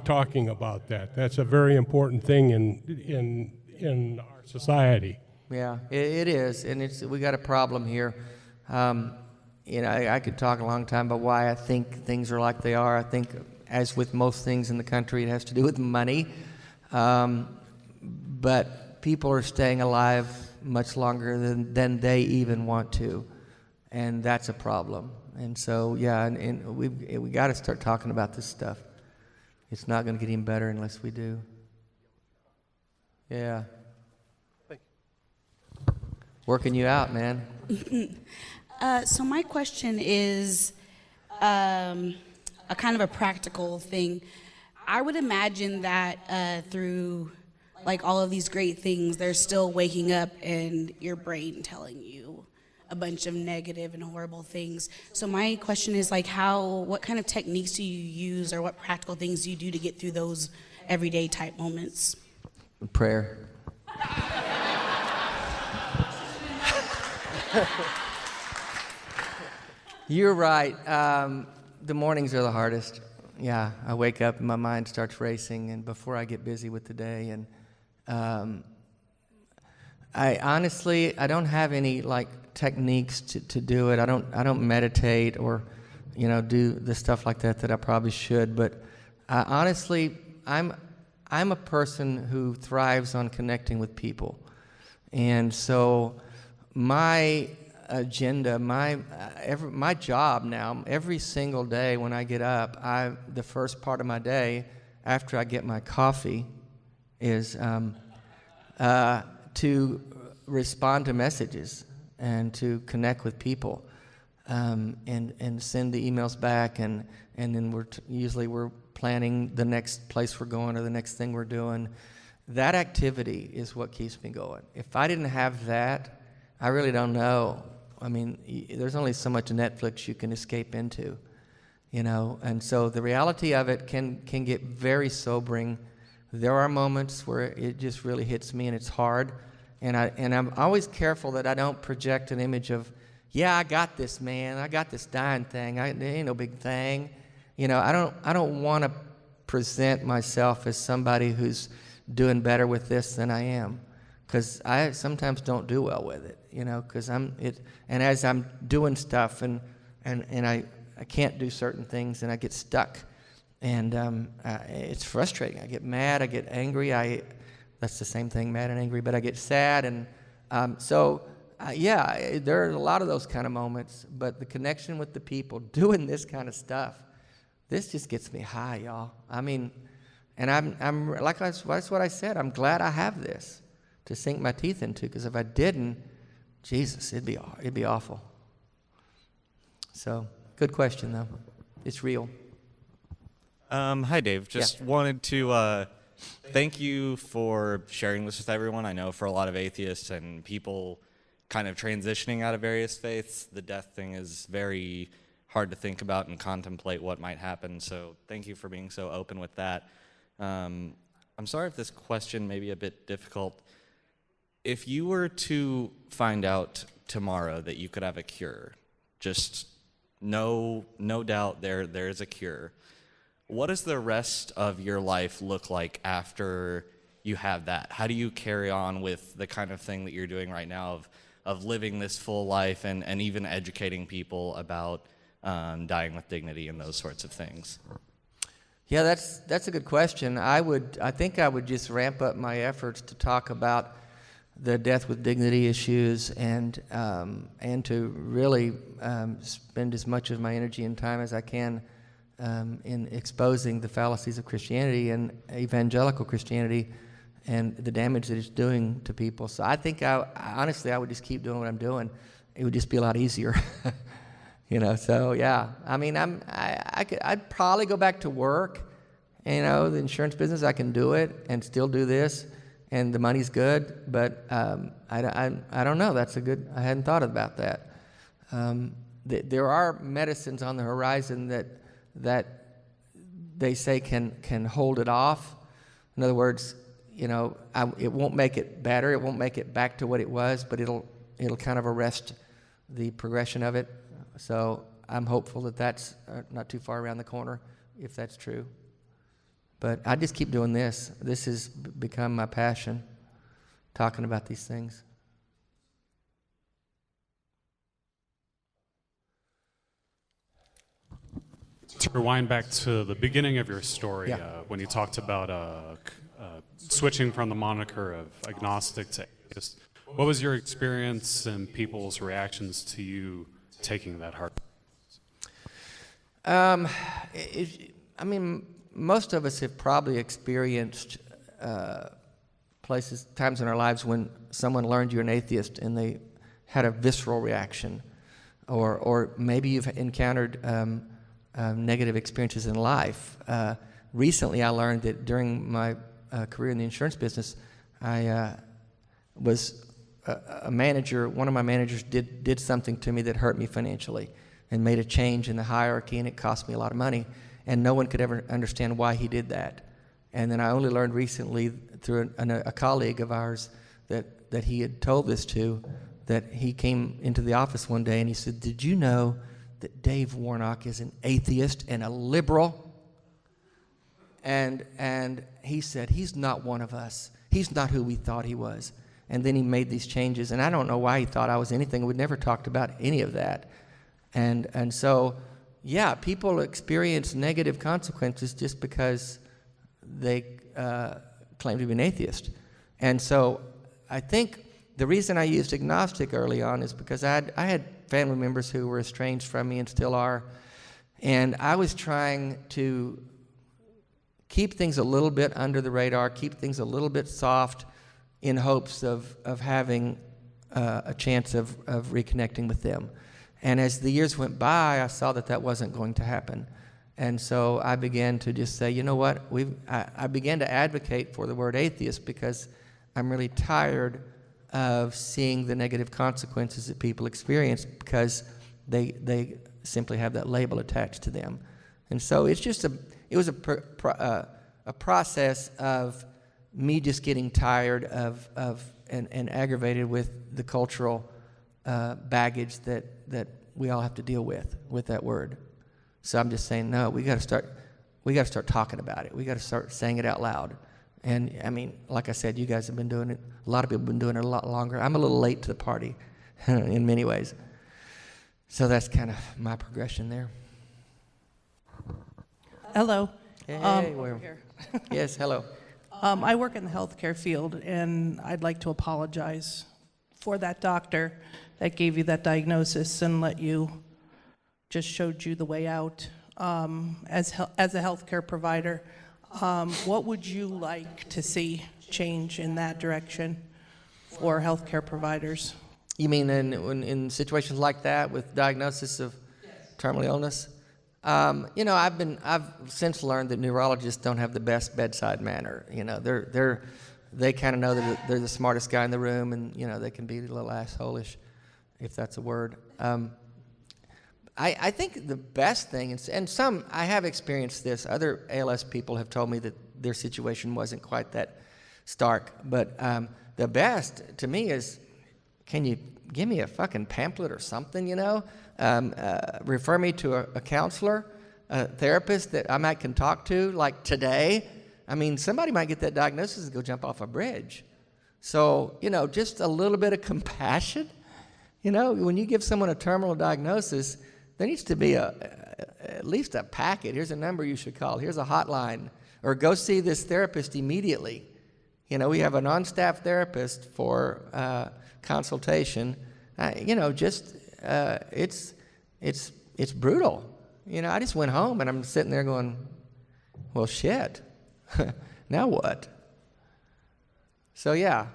talking about that. That's a very important thing in our society. Yeah, it is, and we got a problem here. I could talk a long time about why I think things are like they are. I think, as with most things in the country, it has to do with money. But people are staying alive much longer than they even want to, and that's a problem. And so, yeah, and we got to start talking about this stuff. It's not going to get any better unless we do. Yeah. Working you out, man. So my question is a kind of a practical thing. I would imagine that through like all of these great things, they're still waking up and your brain telling you a bunch of negative and horrible things. So my question is like what kind of techniques do you use, or what practical things do you do to get through those everyday type moments? Prayer. You're right. The mornings are the hardest. Yeah, I wake up and my mind starts racing, and before I get busy with the day, and I don't have any like techniques to do it. I don't meditate or do the stuff like that I probably should. But honestly, I'm a person who thrives on connecting with people, And so my agenda, my job now, every single day when I get up, the first part of my day after I get my coffee is to respond to messages and to connect with people, and send the emails back, and then usually we're planning the next place we're going or the next thing we're doing. That activity is what keeps me going. If I didn't have that, I really don't know. I mean, there's only so much Netflix you can escape into, and so the reality of it can get very sobering. There are moments where it just really hits me and it's hard, and I'm always careful that I don't project an image of, yeah, I got this, man. I got this dying thing. It ain't no big thing. I don't want to present myself as somebody who's doing better with this than I am, because I sometimes don't do well with it. Because and as I'm doing stuff and I can't do certain things and I get stuck, and it's frustrating. I get mad. I get angry. That's the same thing, mad and angry. But I get sad, and yeah, there are a lot of those kind of moments, but the connection with the people, doing this kind of stuff, this just gets me high, y'all. I mean, and I'm like, that's what I said. I'm glad I have this to sink my teeth into, because if I didn't, Jesus, it'd be awful. So, good question, though. It's real. Hi, Dave. Just wanted to thank you for sharing this with everyone. I know for a lot of atheists and people kind of transitioning out of various faiths, the death thing is very hard to think about and contemplate what might happen. So thank you for being so open with that. I'm sorry if this question may be a bit difficult. If you were to find out tomorrow that you could have a cure, just no doubt there is a cure, what does the rest of your life look like after you have that? How do you carry on with the kind of thing that you're doing right now of living this full life and even educating people about dying with dignity and those sorts of things? Yeah, that's a good question. I think I would just ramp up my efforts to talk about the death with dignity issues, and to really spend as much of my energy and time as I can in exposing the fallacies of Christianity and evangelical Christianity and the damage that it's doing to people. So I think honestly I would just keep doing what I'm doing. It would just be a lot easier. So yeah, I mean, I'd probably go back to work, the insurance business. I can do it and still do this, and the money's good, but I don't know. I hadn't thought about that. There are medicines on the horizon that they say can hold it off. In other words, it won't make it better. It won't make it back to what it was, but it'll kind of arrest the progression of it. So I'm hopeful that that's not too far around the corner, if that's true. But I just keep doing this. This has become my passion, talking about these things. To rewind back to the beginning of your story, when you talked about switching from the moniker of agnostic to atheist, what was your experience and people's reactions to you taking that hard? I mean, most of us have probably experienced times in our lives when someone learned you're an atheist and they had a visceral reaction, or maybe you've encountered negative experiences in life. Recently, I learned that during my career in the insurance business, I was a manager. One of my managers did something to me that hurt me financially and made a change in the hierarchy, and it cost me a lot of money, and no one could ever understand why he did that. And then I only learned recently through a colleague of ours that he had told this to, that he came into the office one day and he said, "Did you know that Dave Warnock is an atheist and a liberal?" And he said, "He's not one of us. He's not who we thought he was." And then he made these changes, and I don't know why he thought I was anything. We'd never talked about any of that. And so, yeah, people experience negative consequences just because they claim to be an atheist. And so I think the reason I used agnostic early on is because I had family members who were estranged from me and still are, and I was trying to keep things a little bit under the radar, keep things a little bit soft, in hopes of having a chance of reconnecting with them. And as the years went by, I saw that wasn't going to happen. And so I began to just say, you know what, I began to advocate for the word atheist because I'm really tired of seeing the negative consequences that people experience because they simply have that label attached to them. And so it was a process of me just getting tired of and aggravated with the cultural baggage that we all have to deal with that word. So I'm just saying, no, we got to start talking about it. We got to start saying it out loud. And I mean, like I said, you guys have been doing it. A lot of people have been doing it a lot longer. I'm a little late to the party in many ways. So that's kind of my progression there. Hello. Hey, Over here. Yes, hello. I work in the healthcare field, and I'd like to apologize for that doctor that gave you that diagnosis and just showed you the way out. As a healthcare provider, what would you like to see change in that direction for healthcare providers? You mean in situations like that with diagnosis of terminal illness? You know, I've since learned that neurologists don't have the best bedside manner. You know, they kind of know that they're the smartest guy in the room, and you know they can be a little asshole-ish, if that's a word. I think the best thing, and some I have experienced this. Other ALS people have told me that their situation wasn't quite that stark, but the best to me is, can you give me a fucking pamphlet or something? You know. Refer me to a counselor, a therapist that I might can talk to, like today. I mean, somebody might get that diagnosis and go jump off a bridge. So, you know, just a little bit of compassion. You know, when you give someone a terminal diagnosis, there needs to be at least a packet. Here's a number you should call. Here's a hotline. Or go see this therapist immediately. You know, we have an on-staff therapist for consultation. You know, just... It's brutal. You know, I just went home and I'm sitting there going, well, shit. Now what? So yeah,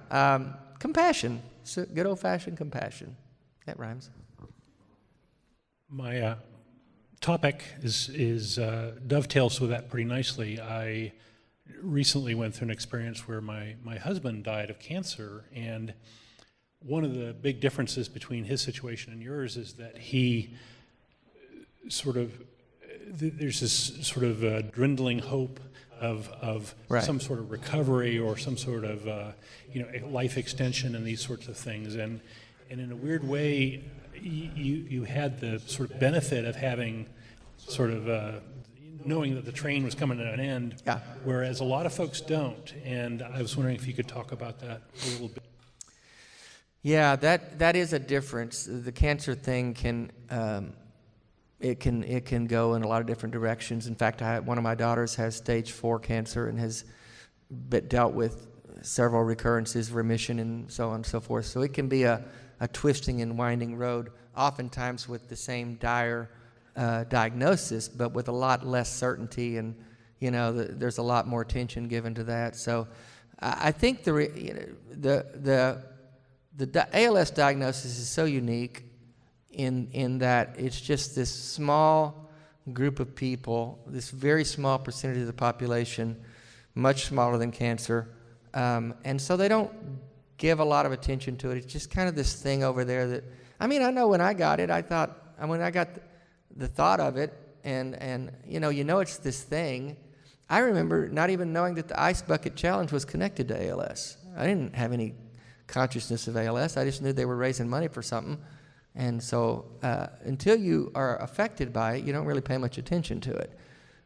compassion. So good old-fashioned compassion. That rhymes. My topic is dovetails with that pretty nicely. I recently went through an experience where my husband died of cancer, and one of the big differences between his situation and yours is that he there's this sort of dwindling hope of Right. some sort of recovery or some sort of life extension and these sorts of things. And in a weird way, you had the sort of benefit of having sort of knowing that the train was coming to an end, Yeah. whereas a lot of folks don't. And I was wondering if you could talk about that a little bit. Yeah, that is a difference. The cancer thing can go in a lot of different directions. In fact, one of my daughters has stage 4 cancer and has dealt with several recurrences, remission, and so on and so forth. So it can be a twisting and winding road, oftentimes with the same dire diagnosis, but with a lot less certainty, and you know there's a lot more attention given to that. So I think the ALS diagnosis is so unique in that it's just this small group of people, this very small percentage of the population, much smaller than cancer, and so they don't give a lot of attention to it. It's just kind of this thing over there that, I mean, I know when I got it, I got the thought of it, and you know it's this thing. I remember not even knowing that the Ice Bucket Challenge was connected to ALS. I didn't have any consciousness of ALS. I just knew they were raising money for something. And so until you are affected by it, you don't really pay much attention to it.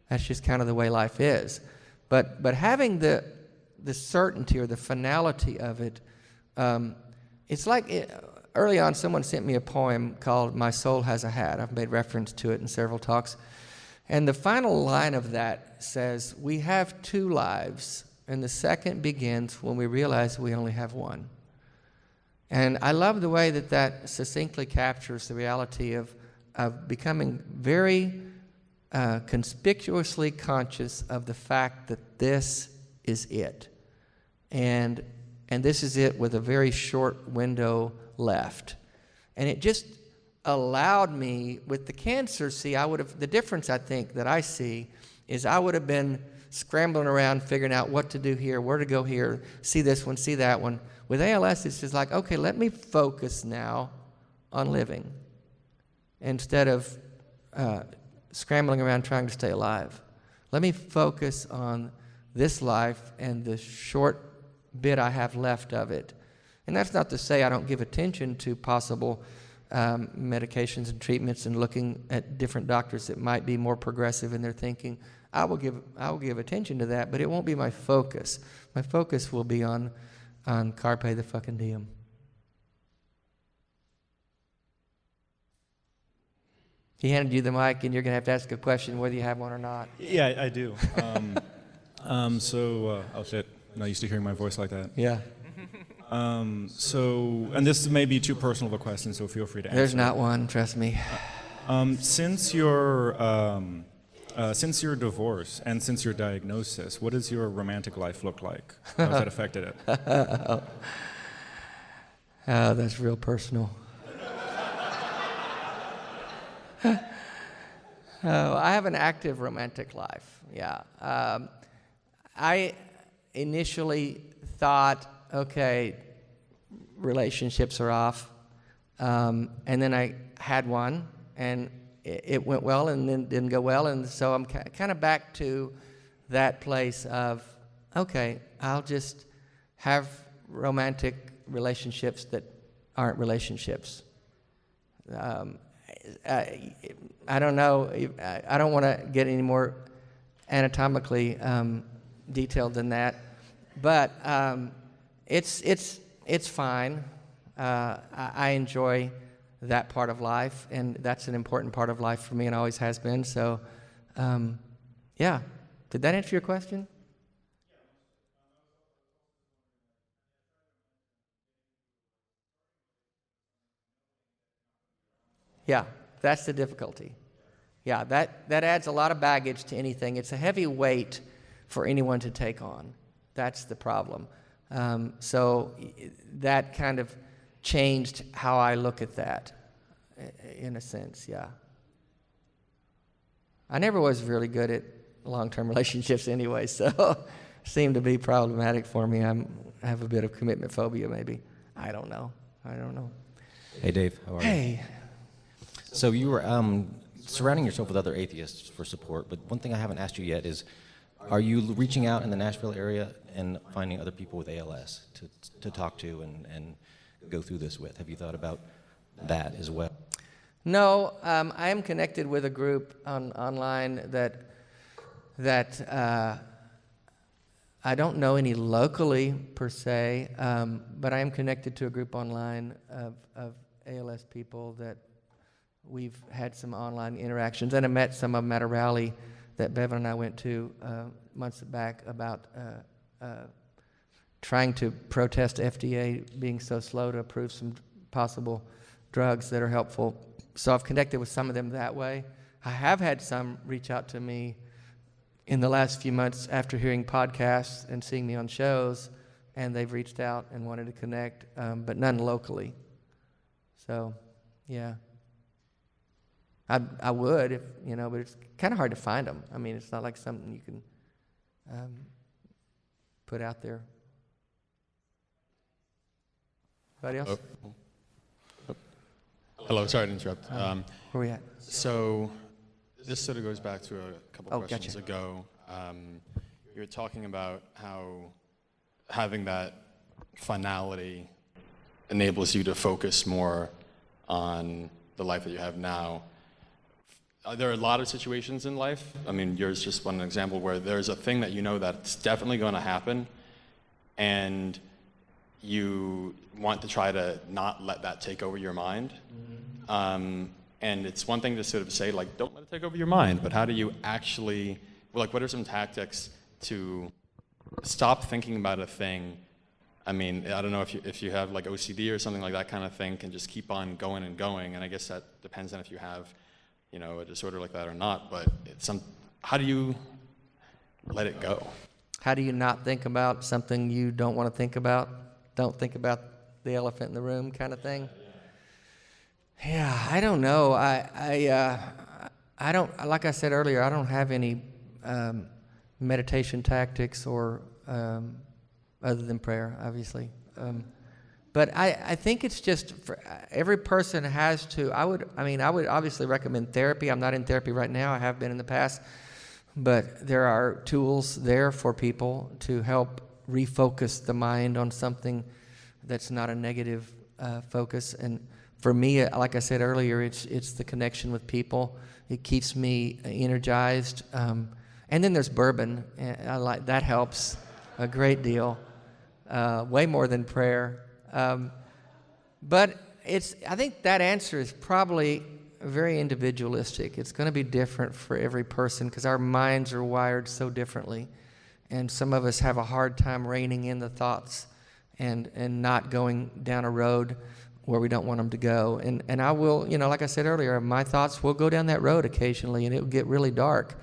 That's just kind of the way life is. But having the certainty or the finality of it, it's like early on someone sent me a poem called My Soul Has a Hat. I've made reference to it in several talks. And the final line of that says, we have 2 lives, and the second begins when we realize we only have one. And I love the way that that succinctly captures the reality of becoming very conspicuously conscious of the fact that this is it. And this is it with a very short window left. And it just allowed me, with the cancer, see, the difference I think that I see is I would have been scrambling around figuring out what to do here, where to go here, see this one, see that one. With ALS, it's just like, okay, let me focus now on living instead of scrambling around trying to stay alive. Let me focus on this life and the short bit I have left of it. And that's not to say I don't give attention to possible medications and treatments and looking at different doctors that might be more progressive in their thinking. I will give attention to that, but it won't be my focus. My focus will be on carpe the fucking diem. He handed you the mic, and you're going to have to ask a question whether you have one or not. Yeah, I do. Oh shit, not used to hearing my voice like that. Yeah. And this may be too personal of a question, so feel free to answer. There's not one, trust me. Since your divorce and since your diagnosis, what does your romantic life look like? How has that affected it? Oh, that's real personal. I have an active romantic life, yeah. I initially thought, okay, relationships are off. And then I had one, and it went well and then didn't go well. And so I'm kind of back to that place of, okay, I'll just have romantic relationships that aren't relationships. I don't know. I don't want to get any more anatomically detailed than that, but it's fine. I enjoy that part of life, and that's an important part of life for me and always has been. So, yeah. Did that answer your question? Yeah, that's the difficulty. Yeah, that adds a lot of baggage to anything. It's a heavy weight for anyone to take on. That's the problem. So that kind of changed how I look at that, in a sense, yeah. I never was really good at long-term relationships anyway, so it seemed to be problematic for me. I have a bit of commitment phobia, maybe. I don't know. Hey, Dave. How are you? Hey. So you were surrounding yourself with other atheists for support, but one thing I haven't asked you yet is, are you reaching out in the Nashville area and finding other people with ALS to talk to and go through this with? Have you thought about that as well? No, I am connected with a group online that I don't know any locally per se, but I am connected to a group online of ALS people that we've had some online interactions, and I met some of them at a rally that Bevan and I went to months back about trying to protest FDA being so slow to approve some possible drugs that are helpful. So I've connected with some of them that way. I have had some reach out to me in the last few months after hearing podcasts and seeing me on shows, and they've reached out and wanted to connect, but none locally. So, yeah. I would, if but it's kind of hard to find them. I mean, it's not like something you can put out there. Anybody else? Hello, sorry to interrupt. Where are we at? So this sort of goes back to a couple questions gotcha. ago. You were talking about how having that finality enables you to focus more on the life that you have now. There are a lot of situations in life, I mean, yours is just one example, where there's a thing that you know that's definitely going to happen, and you want to try to not let that take over your mind. Mm-hmm. And it's one thing to sort of say, like, don't let it take over your mind, but how do you actually, like, what are some tactics to stop thinking about a thing I mean, I don't know if you have like OCD or something like that kind of thing, can just keep on going and going. And I guess that depends on if you have, you know, a disorder like that or not. But how do you let it go? How do you not think about something you don't want to think about? Don't think about the elephant in the room kind of thing? Yeah, I don't know. I don't, like I said earlier, I don't have any meditation tactics or other than prayer, obviously. But I think it's just for, every person has to. I would obviously recommend therapy. I'm not in therapy right now. I have been in the past. But there are tools there for people to help refocus the mind on something that's not a negative focus. And for me, like I said earlier, it's the connection with people. It keeps me energized. And then there's bourbon. I like that, helps a great deal, way more than prayer. But I think that answer is probably very individualistic. It's going to be different for every person because our minds are wired so differently. And some of us have a hard time reining in the thoughts and not going down a road where we don't want them to go. And I will, like I said earlier, my thoughts will go down that road occasionally and it will get really dark.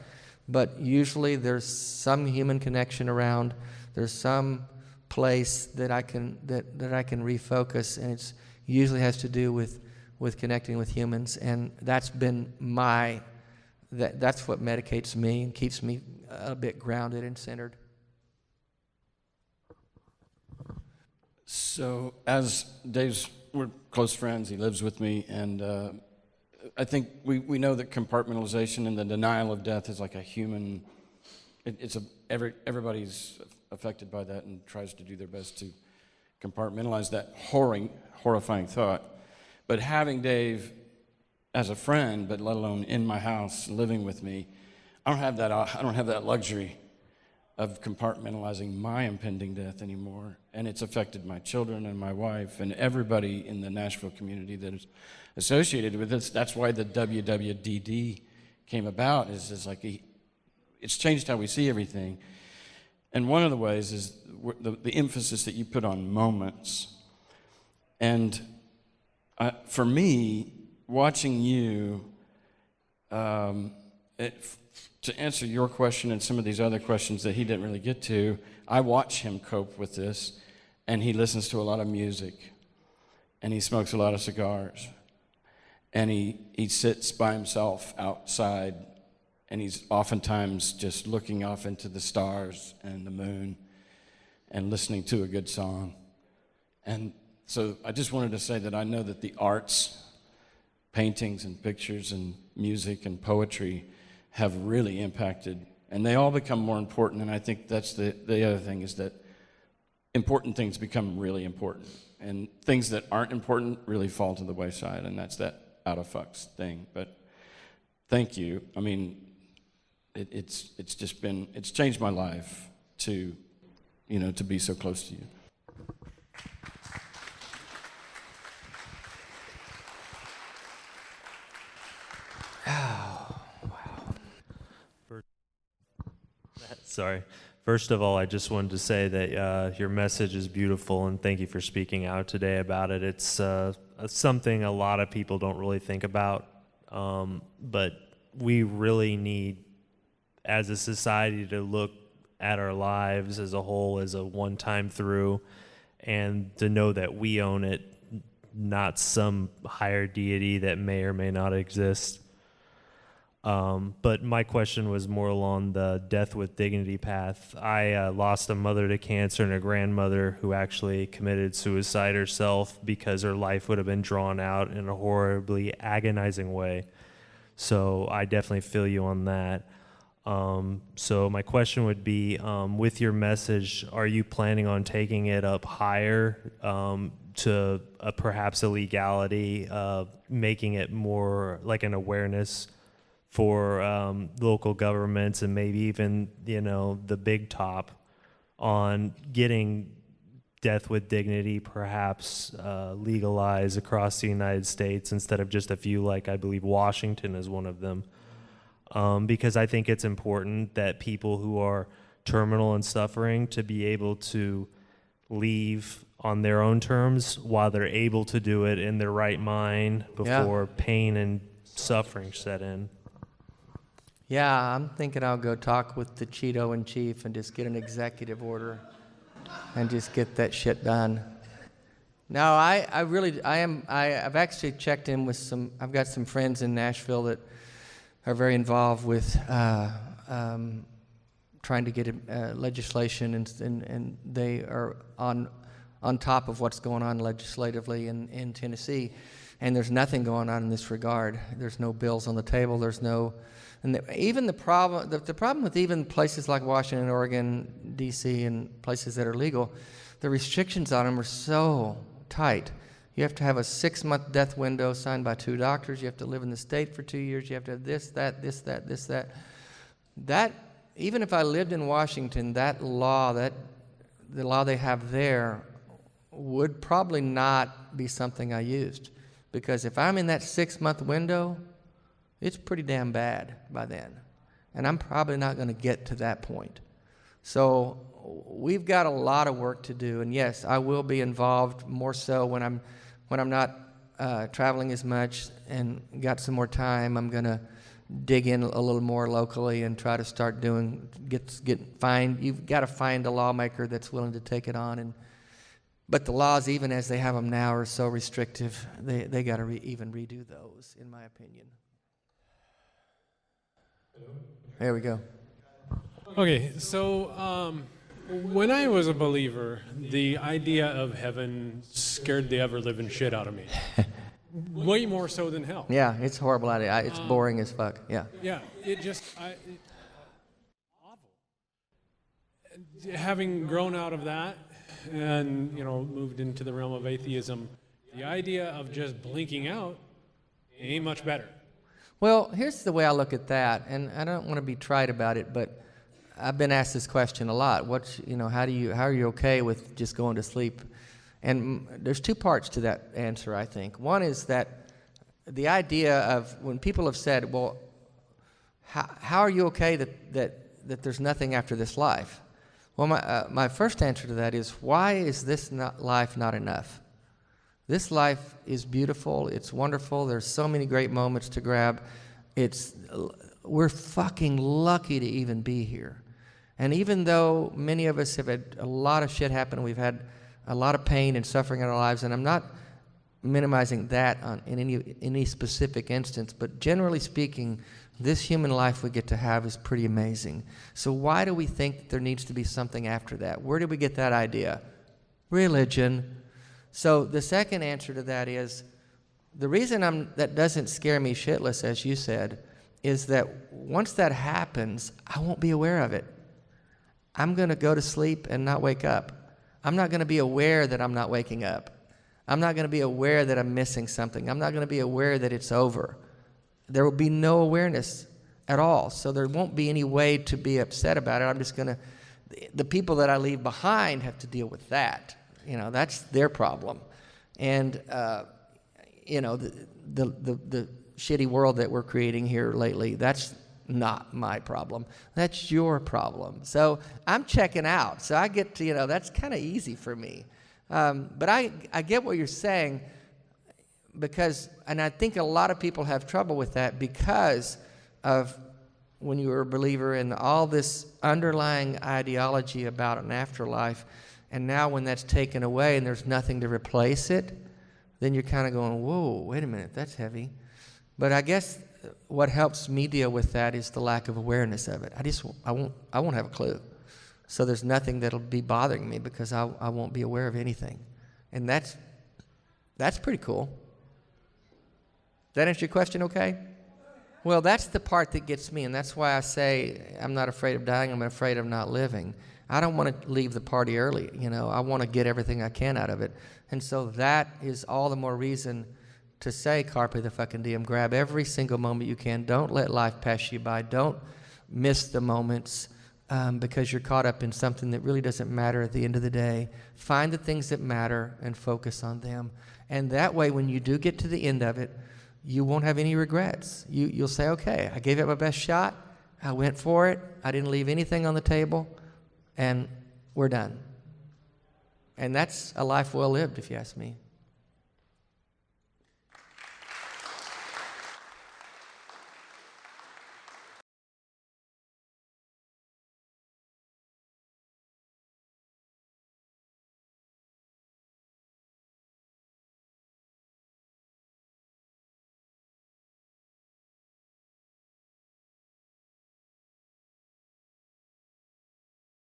But usually there's some human connection around. There's some place that I can refocus, and it's usually has to do with connecting with humans, and that's been that's what medicates me and keeps me a bit grounded and centered. So as we're close friends, he lives with me, and I think we know that compartmentalization and the denial of death is like a human, everybody's affected by that and tries to do their best to compartmentalize that horrifying thought. But having Dave as a friend, but let alone in my house, living with me, I don't have that luxury of compartmentalizing my impending death anymore. And it's affected my children and my wife and everybody in the Nashville community that is associated with this. That's why the WWDD came about, is like it's changed how we see everything. And one of the ways is the emphasis that you put on moments. And for me, watching you, to answer your question and some of these other questions that he didn't really get to, I watch him cope with this, and he listens to a lot of music, and he smokes a lot of cigars, and he sits by himself outside, and he's oftentimes just looking off into the stars and the moon and listening to a good song. And so I just wanted to say that I know that the arts, paintings and pictures and music and poetry have really impacted, and they all become more important. And I think that's the other thing, is that important things become really important, and things that aren't important really fall to the wayside, and that's that out of fucks thing. But thank you. I mean, it's changed my life to be so close to you. Sorry. First of all, I just wanted to say that your message is beautiful, and thank you for speaking out today about it. It's something a lot of people don't really think about, but we really need, as a society, to look at our lives as a whole as a one-time through, and to know that we own it, not some higher deity that may or may not exist. But my question was more along the death with dignity path. I lost a mother to cancer and a grandmother who actually committed suicide herself because her life would have been drawn out in a horribly agonizing way. So I definitely feel you on that. So my question would be, with your message, are you planning on taking it up higher to perhaps a legality, making it more like an awareness for local governments and maybe even, the big top on getting death with dignity perhaps legalized across the United States instead of just a few, like I believe Washington is one of them? Because I think it's important that people who are terminal and suffering to be able to leave on their own terms while they're able to do it in their right mind before pain and suffering set in. Yeah, I'm thinking I'll go talk with the Cheeto in chief and just get an executive order and just get that shit done. No, I've actually checked in with I've got some friends in Nashville that are very involved with trying to get legislation, and they are on top of what's going on legislatively in Tennessee, and there's nothing going on in this regard. There's no bills on the table. There's no, and even the problem with even places like Washington, Oregon, D.C., and places that are legal, the restrictions on them are so tight. You have to have a 6-month death window signed by 2 doctors. You have to live in the state for 2 years. You have to have this, that, this, that, this, that. That, even if I lived in Washington, the law they have there would probably not be something I used. Because if I'm in that 6-month window, it's pretty damn bad by then. And I'm probably not going to get to that point. So we've got a lot of work to do. And yes, I will be involved more so when I'm not traveling as much and got some more time. I'm going to dig in a little more locally and try to start you've got to find a lawmaker that's willing to take it on. But the laws, even as they have them now, are so restrictive, they got to even redo those, in my opinion. There we go. Okay, so when I was a believer, the idea of heaven scared the ever-living shit out of me. Way more so than hell. Yeah, it's a horrible idea. It's boring as fuck. Yeah. Yeah, awful. Having grown out of that and, moved into the realm of atheism, the idea of just blinking out ain't much better. Well, here's the way I look at that, and I don't want to be trite about it, but I've been asked this question a lot. How are you okay with just going to sleep? And there's 2 parts to that answer, I think. One is that the idea of when people have said, well, how are you okay that there's nothing after this life? Well, my first answer to that is, why is this life not enough? This life is beautiful. It's wonderful. There's so many great moments to grab. We're fucking lucky to even be here. And even though many of us have had a lot of shit happen, we've had a lot of pain and suffering in our lives, and I'm not minimizing that in any specific instance, but generally speaking, this human life we get to have is pretty amazing. So why do we think that there needs to be something after that? Where did we get that idea? Religion. So the second answer to that is, the reason that doesn't scare me shitless, as you said, is that once that happens, I won't be aware of it. I'm going to go to sleep and not wake up. I'm not going to be aware that I'm not waking up. I'm not going to be aware that I'm missing something. I'm not going to be aware that it's over. There will be no awareness at all. So there won't be any way to be upset about it. I'm just going to, the people that I leave behind have to deal with that. That's their problem. And, the shitty world that we're creating here lately, that's not my problem. That's your problem. So I'm checking out. So I get to, that's kind of easy for me. But I get what you're saying, and I think a lot of people have trouble with that because of when you were a believer and all this underlying ideology about an afterlife, and now when that's taken away and there's nothing to replace it, then you're kind of going, whoa, wait a minute, that's heavy. But I guess what helps me deal with that is the lack of awareness of it. I won't have a clue. So there's nothing that'll be bothering me because I won't be aware of anything. And that's pretty cool. Does that answer your question okay? Well, that's the part that gets me, and that's why I say I'm not afraid of dying, I'm afraid of not living. I don't want to leave the party early, I want to get everything I can out of it. And so that is all the more reason to say carpe the fucking diem. Grab every single moment you can. Don't let life pass you by. Don't miss the moments because you're caught up in something that really doesn't matter at the end of the day. Find the things that matter and focus on them. And that way, when you do get to the end of it, you won't have any regrets. You'll say, okay, I gave it my best shot. I went for it. I didn't leave anything on the table. And we're done. And that's a life well lived, if you ask me.